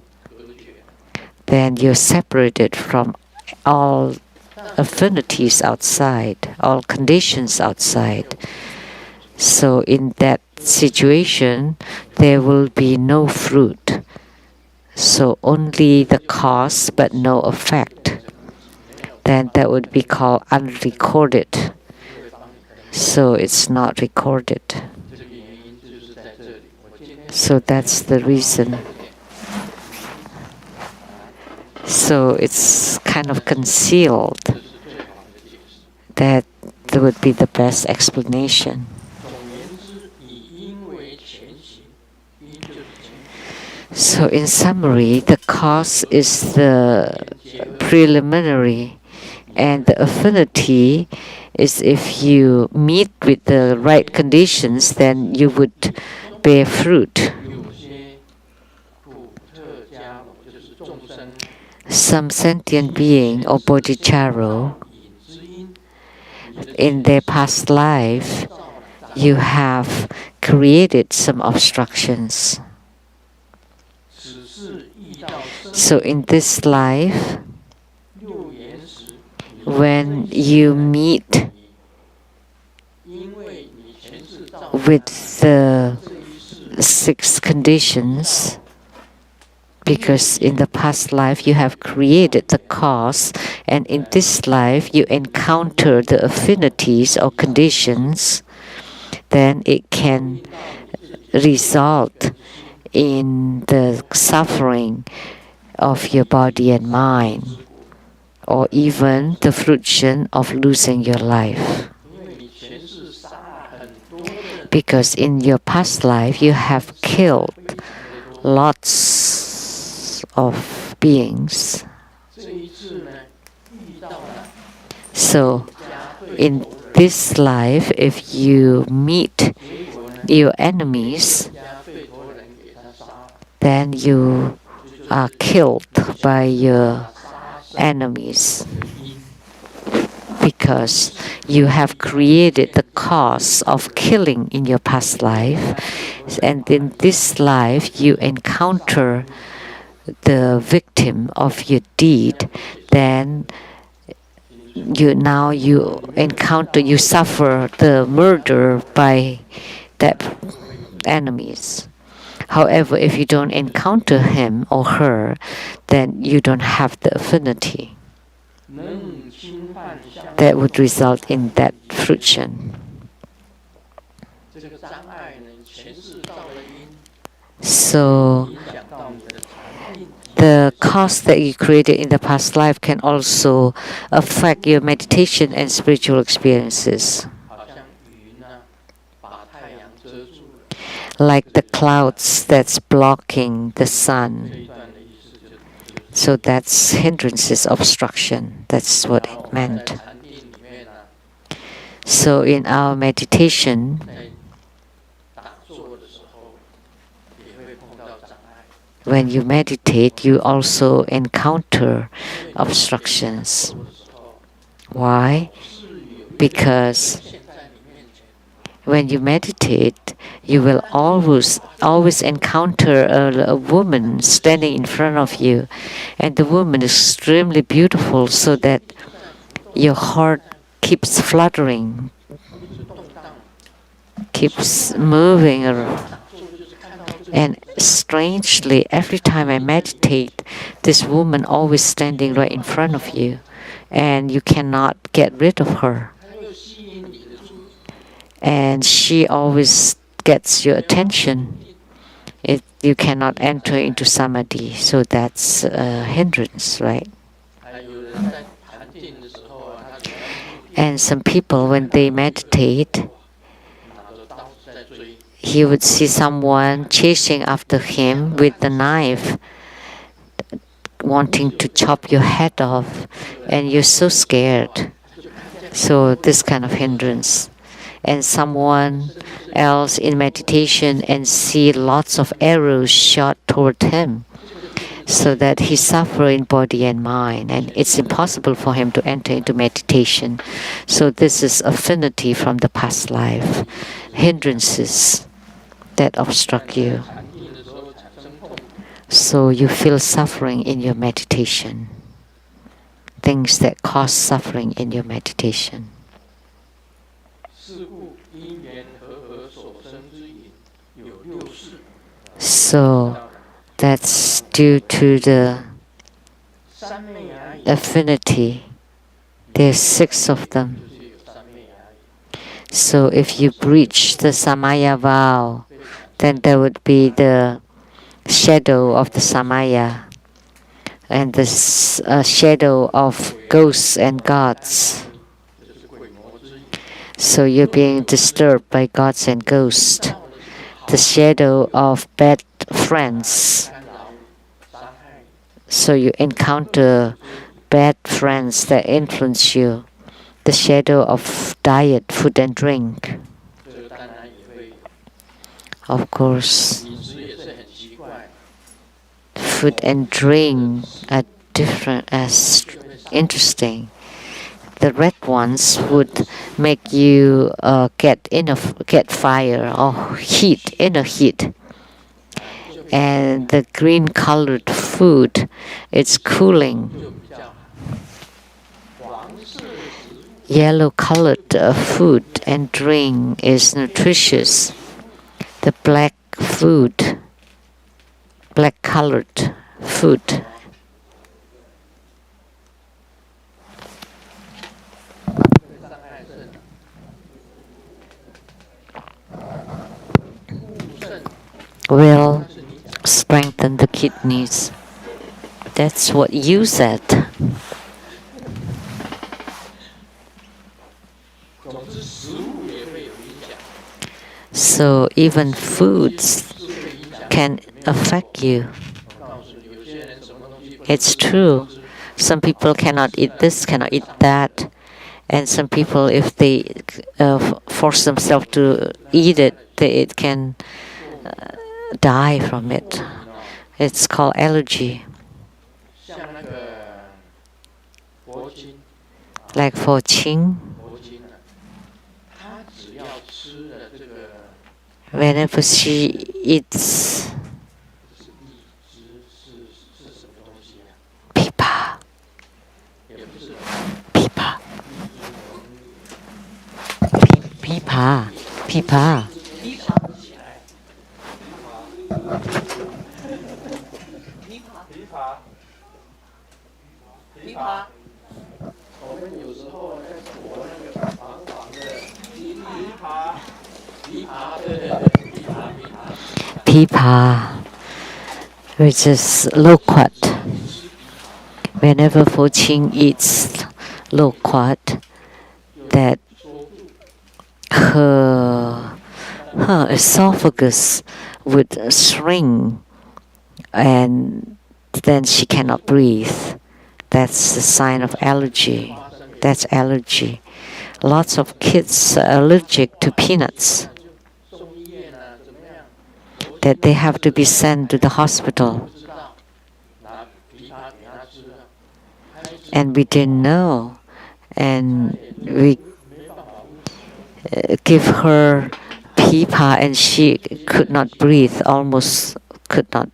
Then you're separated from all affinities outside, all conditions outside. So in that situation, there will be no fruit. So only the cause but no effect. Then that would be called unrecorded. So it's not recorded. So that's the reason. So it's kind of concealed. That would be the best explanation. So in summary, the cause is the preliminary, and the affinity is if you meet with the right conditions, then you would bear fruit. Some sentient being or bodhicharo, in their past life, you have created some obstructions. So in this life, when you meet with the 6 conditions, because in the past life you have created the cause, and in this life you encounter the affinities or conditions, then it can result in the suffering of your body and mind, or even the fruition of losing your life. Because in your past life you have killed lots of beings. So in this life, if you meet your enemies, then you are killed by your enemies, because you have created the cause of killing in your past life, and in this life you encounter the victim of your deed. Then you suffer the murder by that enemies. However, if you don't encounter him or her, then you don't have the affinity that would result in that fruition. So the cause that you created in the past life can also affect your meditation and spiritual experiences. like the clouds that's blocking the sun. So that's hindrances, obstruction. That's what it meant. So in our meditation, when you meditate, you also encounter obstructions. Why? Because when you meditate, you will always encounter a woman standing in front of you, and the woman is extremely beautiful, so that your heart keeps fluttering, keeps moving around. And strangely, every time I meditate, this woman always standing right in front of you, and you cannot get rid of her. And she always gets your attention. You cannot enter into samadhi, so that's a hindrance, right? And some people, when they meditate, he would see someone chasing after him with the knife, wanting to chop your head off, and you're so scared. So this kind of hindrance. And someone else in meditation and see lots of arrows shot toward him, so that he suffers in body and mind, and it's impossible for him to enter into meditation. So this is affinity from the past life, hindrances that obstruct you. So you feel suffering in your meditation, things that cause suffering in your meditation. So that's due to the affinity. There's 6 of them. So if you breach the samaya vow, then there would be the shadow of the samaya and the shadow of ghosts and gods. So you're being disturbed by gods and ghosts. The shadow of bad friends. So you encounter bad friends that influence you. The shadow of diet, food and drink. Of course, food and drink are different as interesting. The red ones would make you get fire or heat, inner heat. And the green colored food, it's cooling. Yellow colored food and drink is nutritious. The black food, black colored food, will strengthen the kidneys. That's what you said. So even foods can affect you. It's true. Some people cannot eat this, cannot eat that. And some people, if they force themselves to eat it, it can die from it. It's called allergy. Like for Qing, whenever she eats pipa, pipa, pipa, pipa. Pipa, which is loquat. Whenever Fo Qing eats loquat, that her her esophagus would shrink and then she cannot breathe. That's a sign of allergy. That's allergy. Lots of kids are allergic to peanuts that they have to be sent to the hospital. And we didn't know. And we give her pipa and she could not breathe, almost could not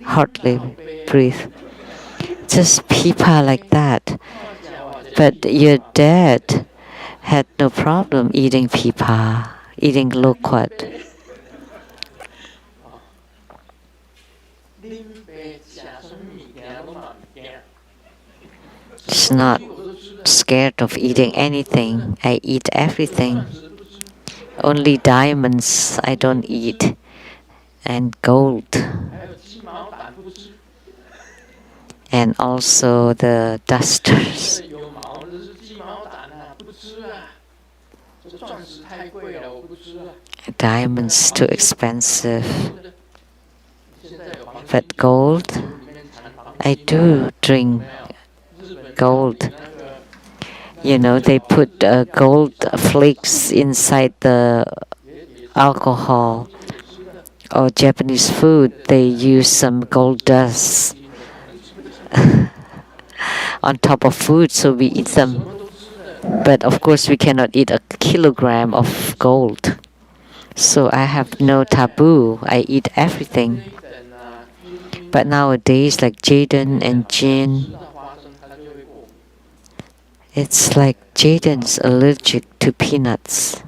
hardly breathe. Just pipa like that. But your dad had no problem eating pipa, eating loquat. She's not scared of eating anything. I eat everything. Only diamonds I don't eat, and gold. And also the dusters. Diamonds too expensive. But gold, I do drink gold. You know, they put gold flakes inside the alcohol or Japanese food. They use some gold dust on top of food, so we eat them. But of course, we cannot eat a kilogram of gold. So I have no taboo. I eat everything. But nowadays, like Jaden and Jin, it's like Jaden's allergic to peanuts.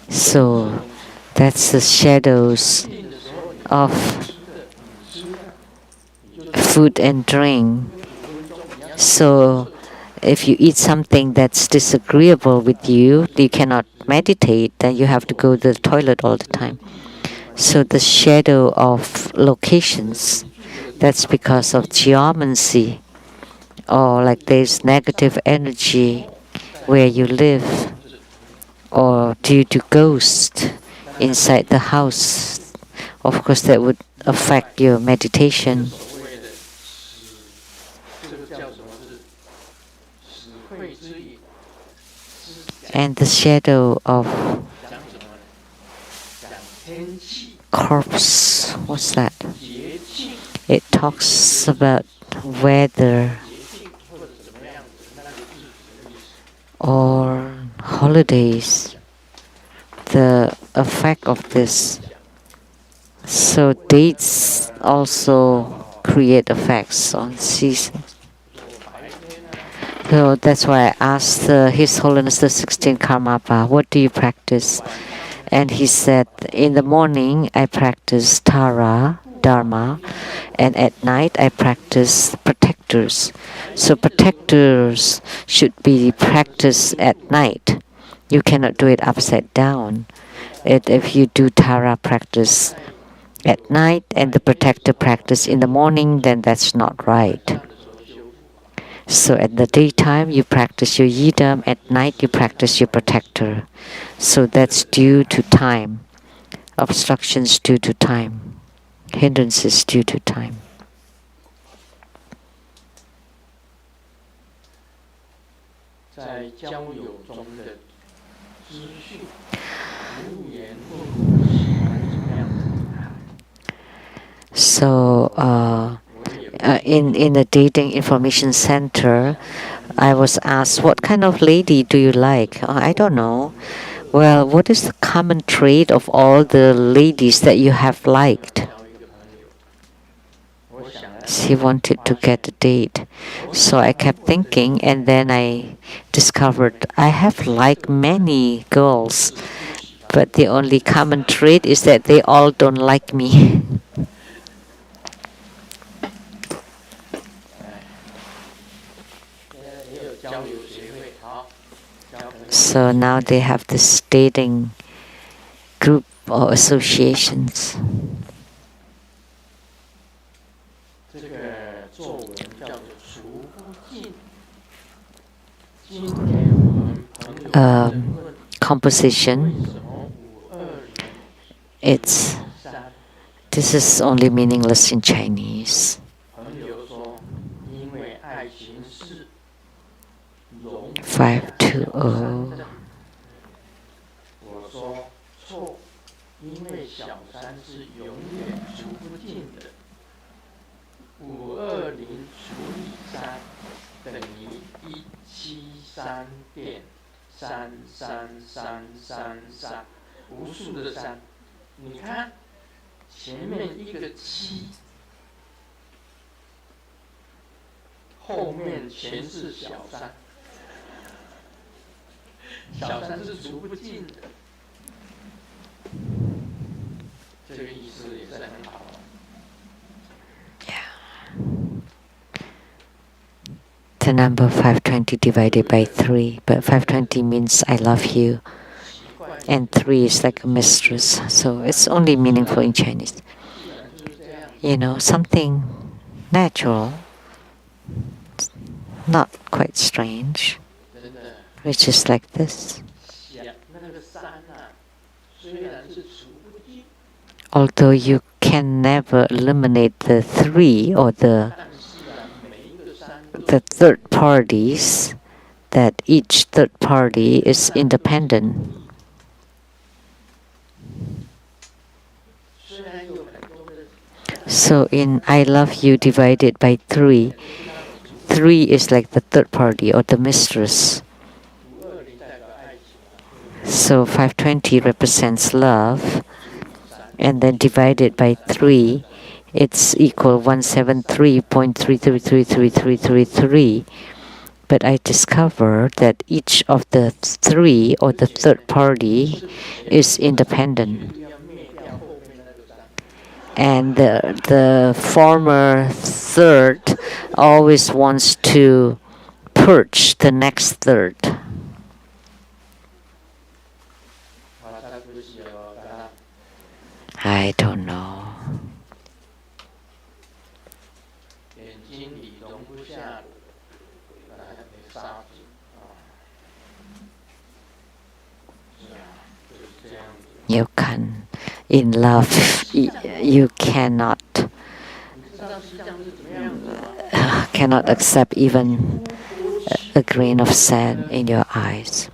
So that's the shadows of food and drink. So if you eat something that's disagreeable with you, you cannot meditate, then you have to go to the toilet all the time. So the shadow of locations, that's because of geomancy, or like there's negative energy where you live, or due to ghost inside the house. Of course, that would affect your meditation. And the shadow of corpse, what's that? It talks about weather or holidays, the effect of this. So dates also create effects on seasons. So that's why I asked His Holiness the 16th Karmapa, what do you practice? And he said, in the morning I practice Tara, Dharma, and at night I practice protectors. So protectors should be practiced at night. You cannot do it upside down. If you do Tara practice at night and the protector practice in the morning, then that's not right. So at the daytime you practice your yidam, at night you practice your protector. So that's due to time. Obstructions due to time. Hindrances due to time. So in the dating information center, I was asked, what kind of lady do you like? I don't know. Well, what is the common trait of all the ladies that you have liked? She wanted to get a date. So I kept thinking, and then I discovered I have liked many girls, but the only common trait is that they all don't like me. So now they have this dating group or associations. composition. This is only meaningless in Chinese. 520. 我说错，因为小三是永远除不尽的。520除以3等于173点33333，无数的3。你看，前面一个7，后面全是小三。小三是除不尽的，这个意思也是很好。The number 520 divided by 3, but 520 means I love you, and 3 is like a mistress, so it's only meaningful in Chinese. You know, something natural, not quite strange, which is like this. Although you can never eliminate the 3 or the third parties, that each third party is independent. So in I love you divided by 3, 3 is like the third party or the mistress. So 520 represents love, and then divided by 3, it's equal 173.3333333. But I discovered that each of the 3 or the third party is independent. And the former third always wants to purge the next third. I don't know. You can, in love, you cannot accept even a grain of sand in your eyes.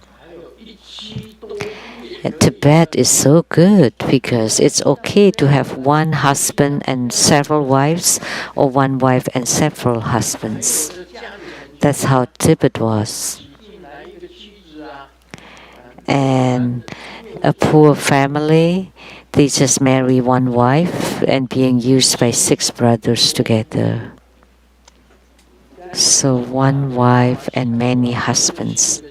Tibet is so good because it's okay to have one husband and several wives, or one wife and several husbands. That's how Tibet was. And a poor family, they just marry one wife and being used by 6 brothers together. So one wife and many husbands,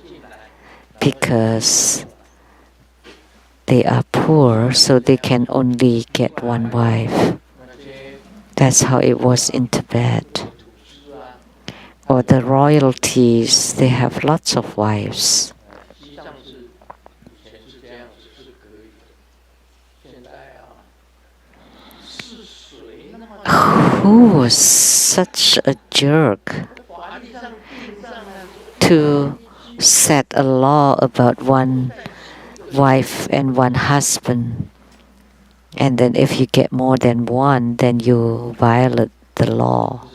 because they are poor, so they can only get one wife. That's how it was in Tibet. Or the royalties, they have lots of wives. Who was such a jerk to set a law about one wife and one husband, and then if you get more than one, then you violate the law?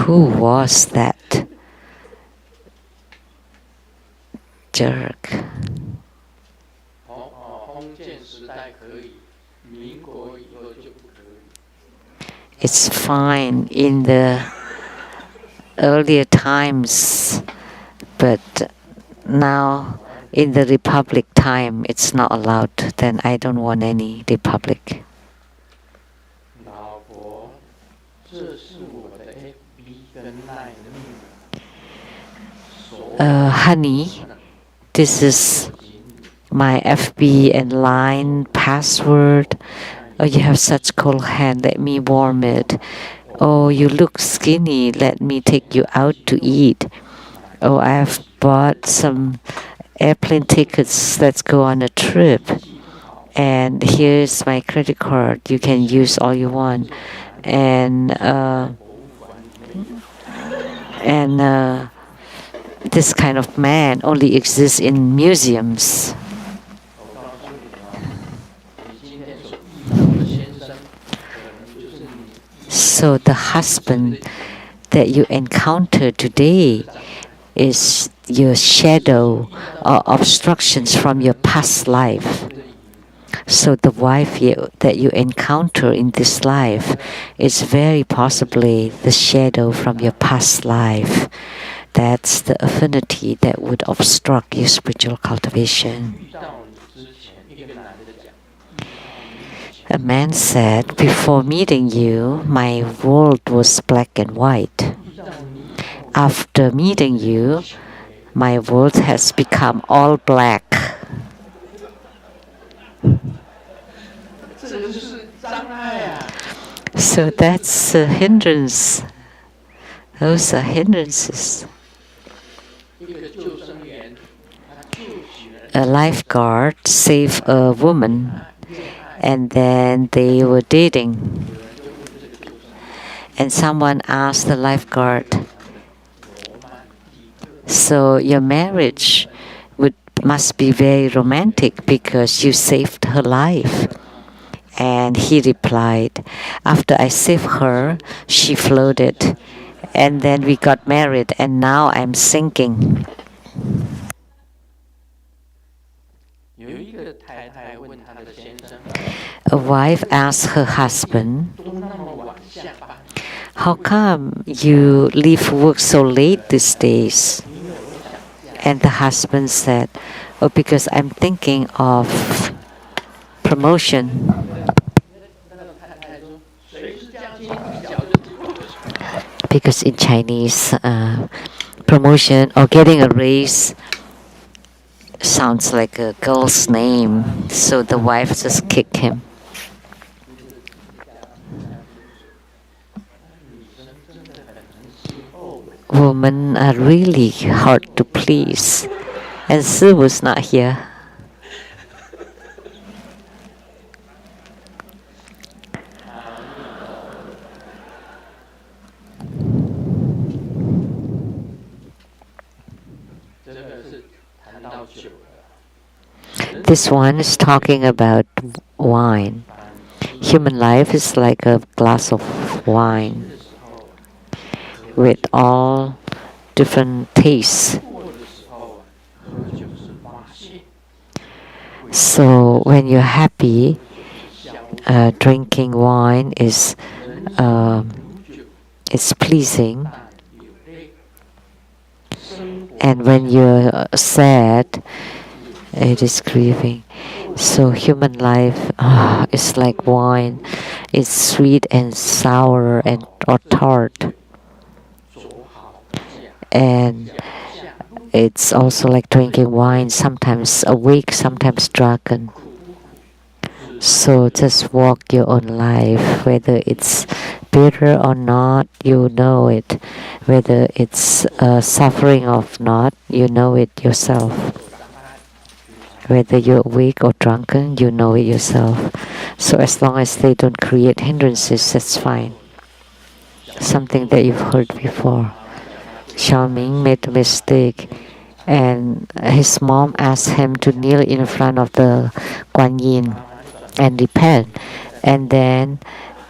Who was that jerk? It's fine in the earlier times, but now in the republic time it's not allowed. Then I don't want any republic. Honey, this is my FB and Line password. Oh, you have such cold hand, let me warm it. Oh, you look skinny, let me take you out to eat. Oh, I have bought some airplane tickets, let's go on a trip. And here's my credit card, you can use all you want. And this kind of man only exists in museums. 我告诉你你今天所遇到的先生，可能就是你 So the husband that you encounter today is your shadow or obstructions from your past life. So the wife that you encounter in this life is very possibly the shadow from your past life. That's the affinity that would obstruct your spiritual cultivation. A man said, before meeting you, my world was black and white. After meeting you, my world has become all black. So that's a hindrance. Those are hindrances. A lifeguard saved a woman, and then they were dating. And someone asked the lifeguard, so your marriage must be very romantic because you saved her life. And he replied, after I saved her, she floated. And then we got married, and now I'm sinking. A wife asked her husband, how come you leave work so late these days? And the husband said, oh, because I'm thinking of promotion. Because in Chinese, promotion or getting a raise sounds like a girl's name, so the wife just kicked him. Women are really hard to please, and Sue was not here. This one is talking about wine. Human life is like a glass of wine with all different tastes. So when you're happy, drinking wine is it's pleasing. And when you're sad, it is grieving. So human life is like wine. It's sweet and sour and or tart. And it's also like drinking wine, sometimes awake, sometimes drunken. So just walk your own life, whether it's bitter or not, you know it. Whether it's suffering or not, you know it yourself. Whether you're awake or drunken, you know it yourself. So as long as they don't create hindrances, that's fine. Something that you've heard before. Xiao Ming made a mistake, and his mom asked him to kneel in front of the Guan Yin and repent. And then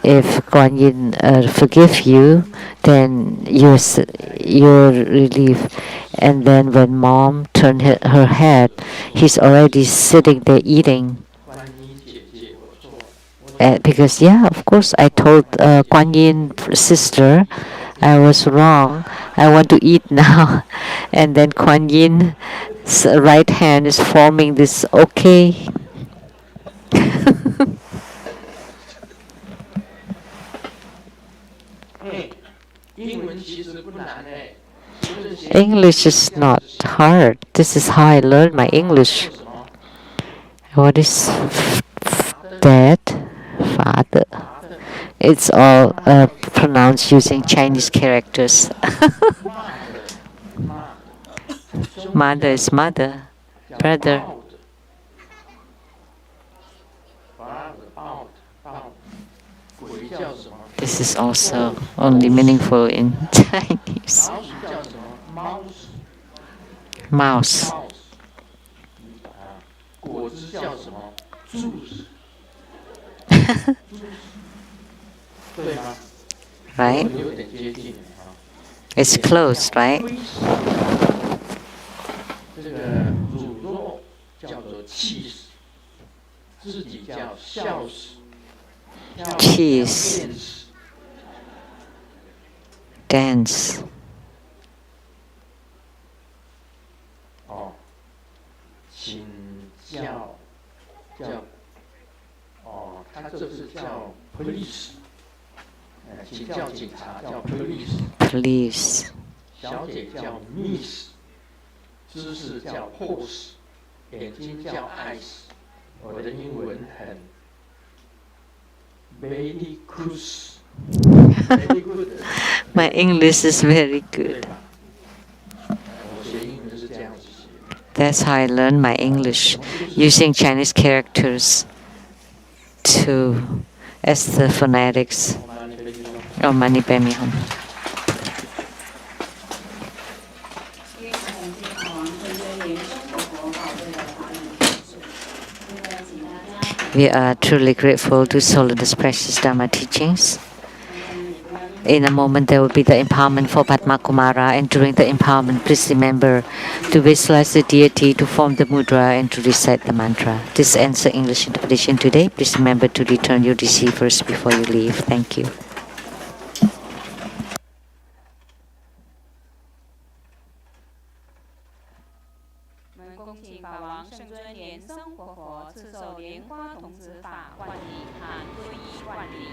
if Guan Yin forgive you, then you're relieved. And then when mom turned her head, he's already sitting there eating. Because of course I told Guan Yin sister, I was wrong. I want to eat now. And then Guan Yin's right hand is forming this okay. English is not hard. This is how I learned my English. What is dad? Father. It's all pronounced using Chinese characters. Mother is mother. Brother. This is also only meaningful in Chinese. Mouse. mouse 啊，果汁叫什么 juice 对吗？ Right? 有点接近啊。 It's close, right? 推使这个乳酪叫做 cheese， 自己叫笑死， Cheese. Dance. 哦，请叫哦，他这是叫 police， 请叫警察叫 police， Police. 小姐叫 miss， 知识叫 horse， 眼睛叫 eyes。我的英文很 very good，very good。My English is very good. 我学英文是这样子写。 That's how I learned my English, using Chinese characters to as the phonetics. Oh, mani pemi hum. We are truly grateful to Solinda's precious Dharma teachings. In a moment, there will be the empowerment for Padma Kumara, and during the empowerment, please remember to visualize the deity, to form the mudra, and to recite the mantra. This ends the English interpretation today. Please remember to return your receivers before you leave. Thank you. 我们恭请法王圣尊莲生活佛赐受莲花童子法万里含皈依万里。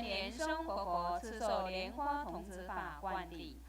愿莲生活佛赐受莲花童子法灌顶。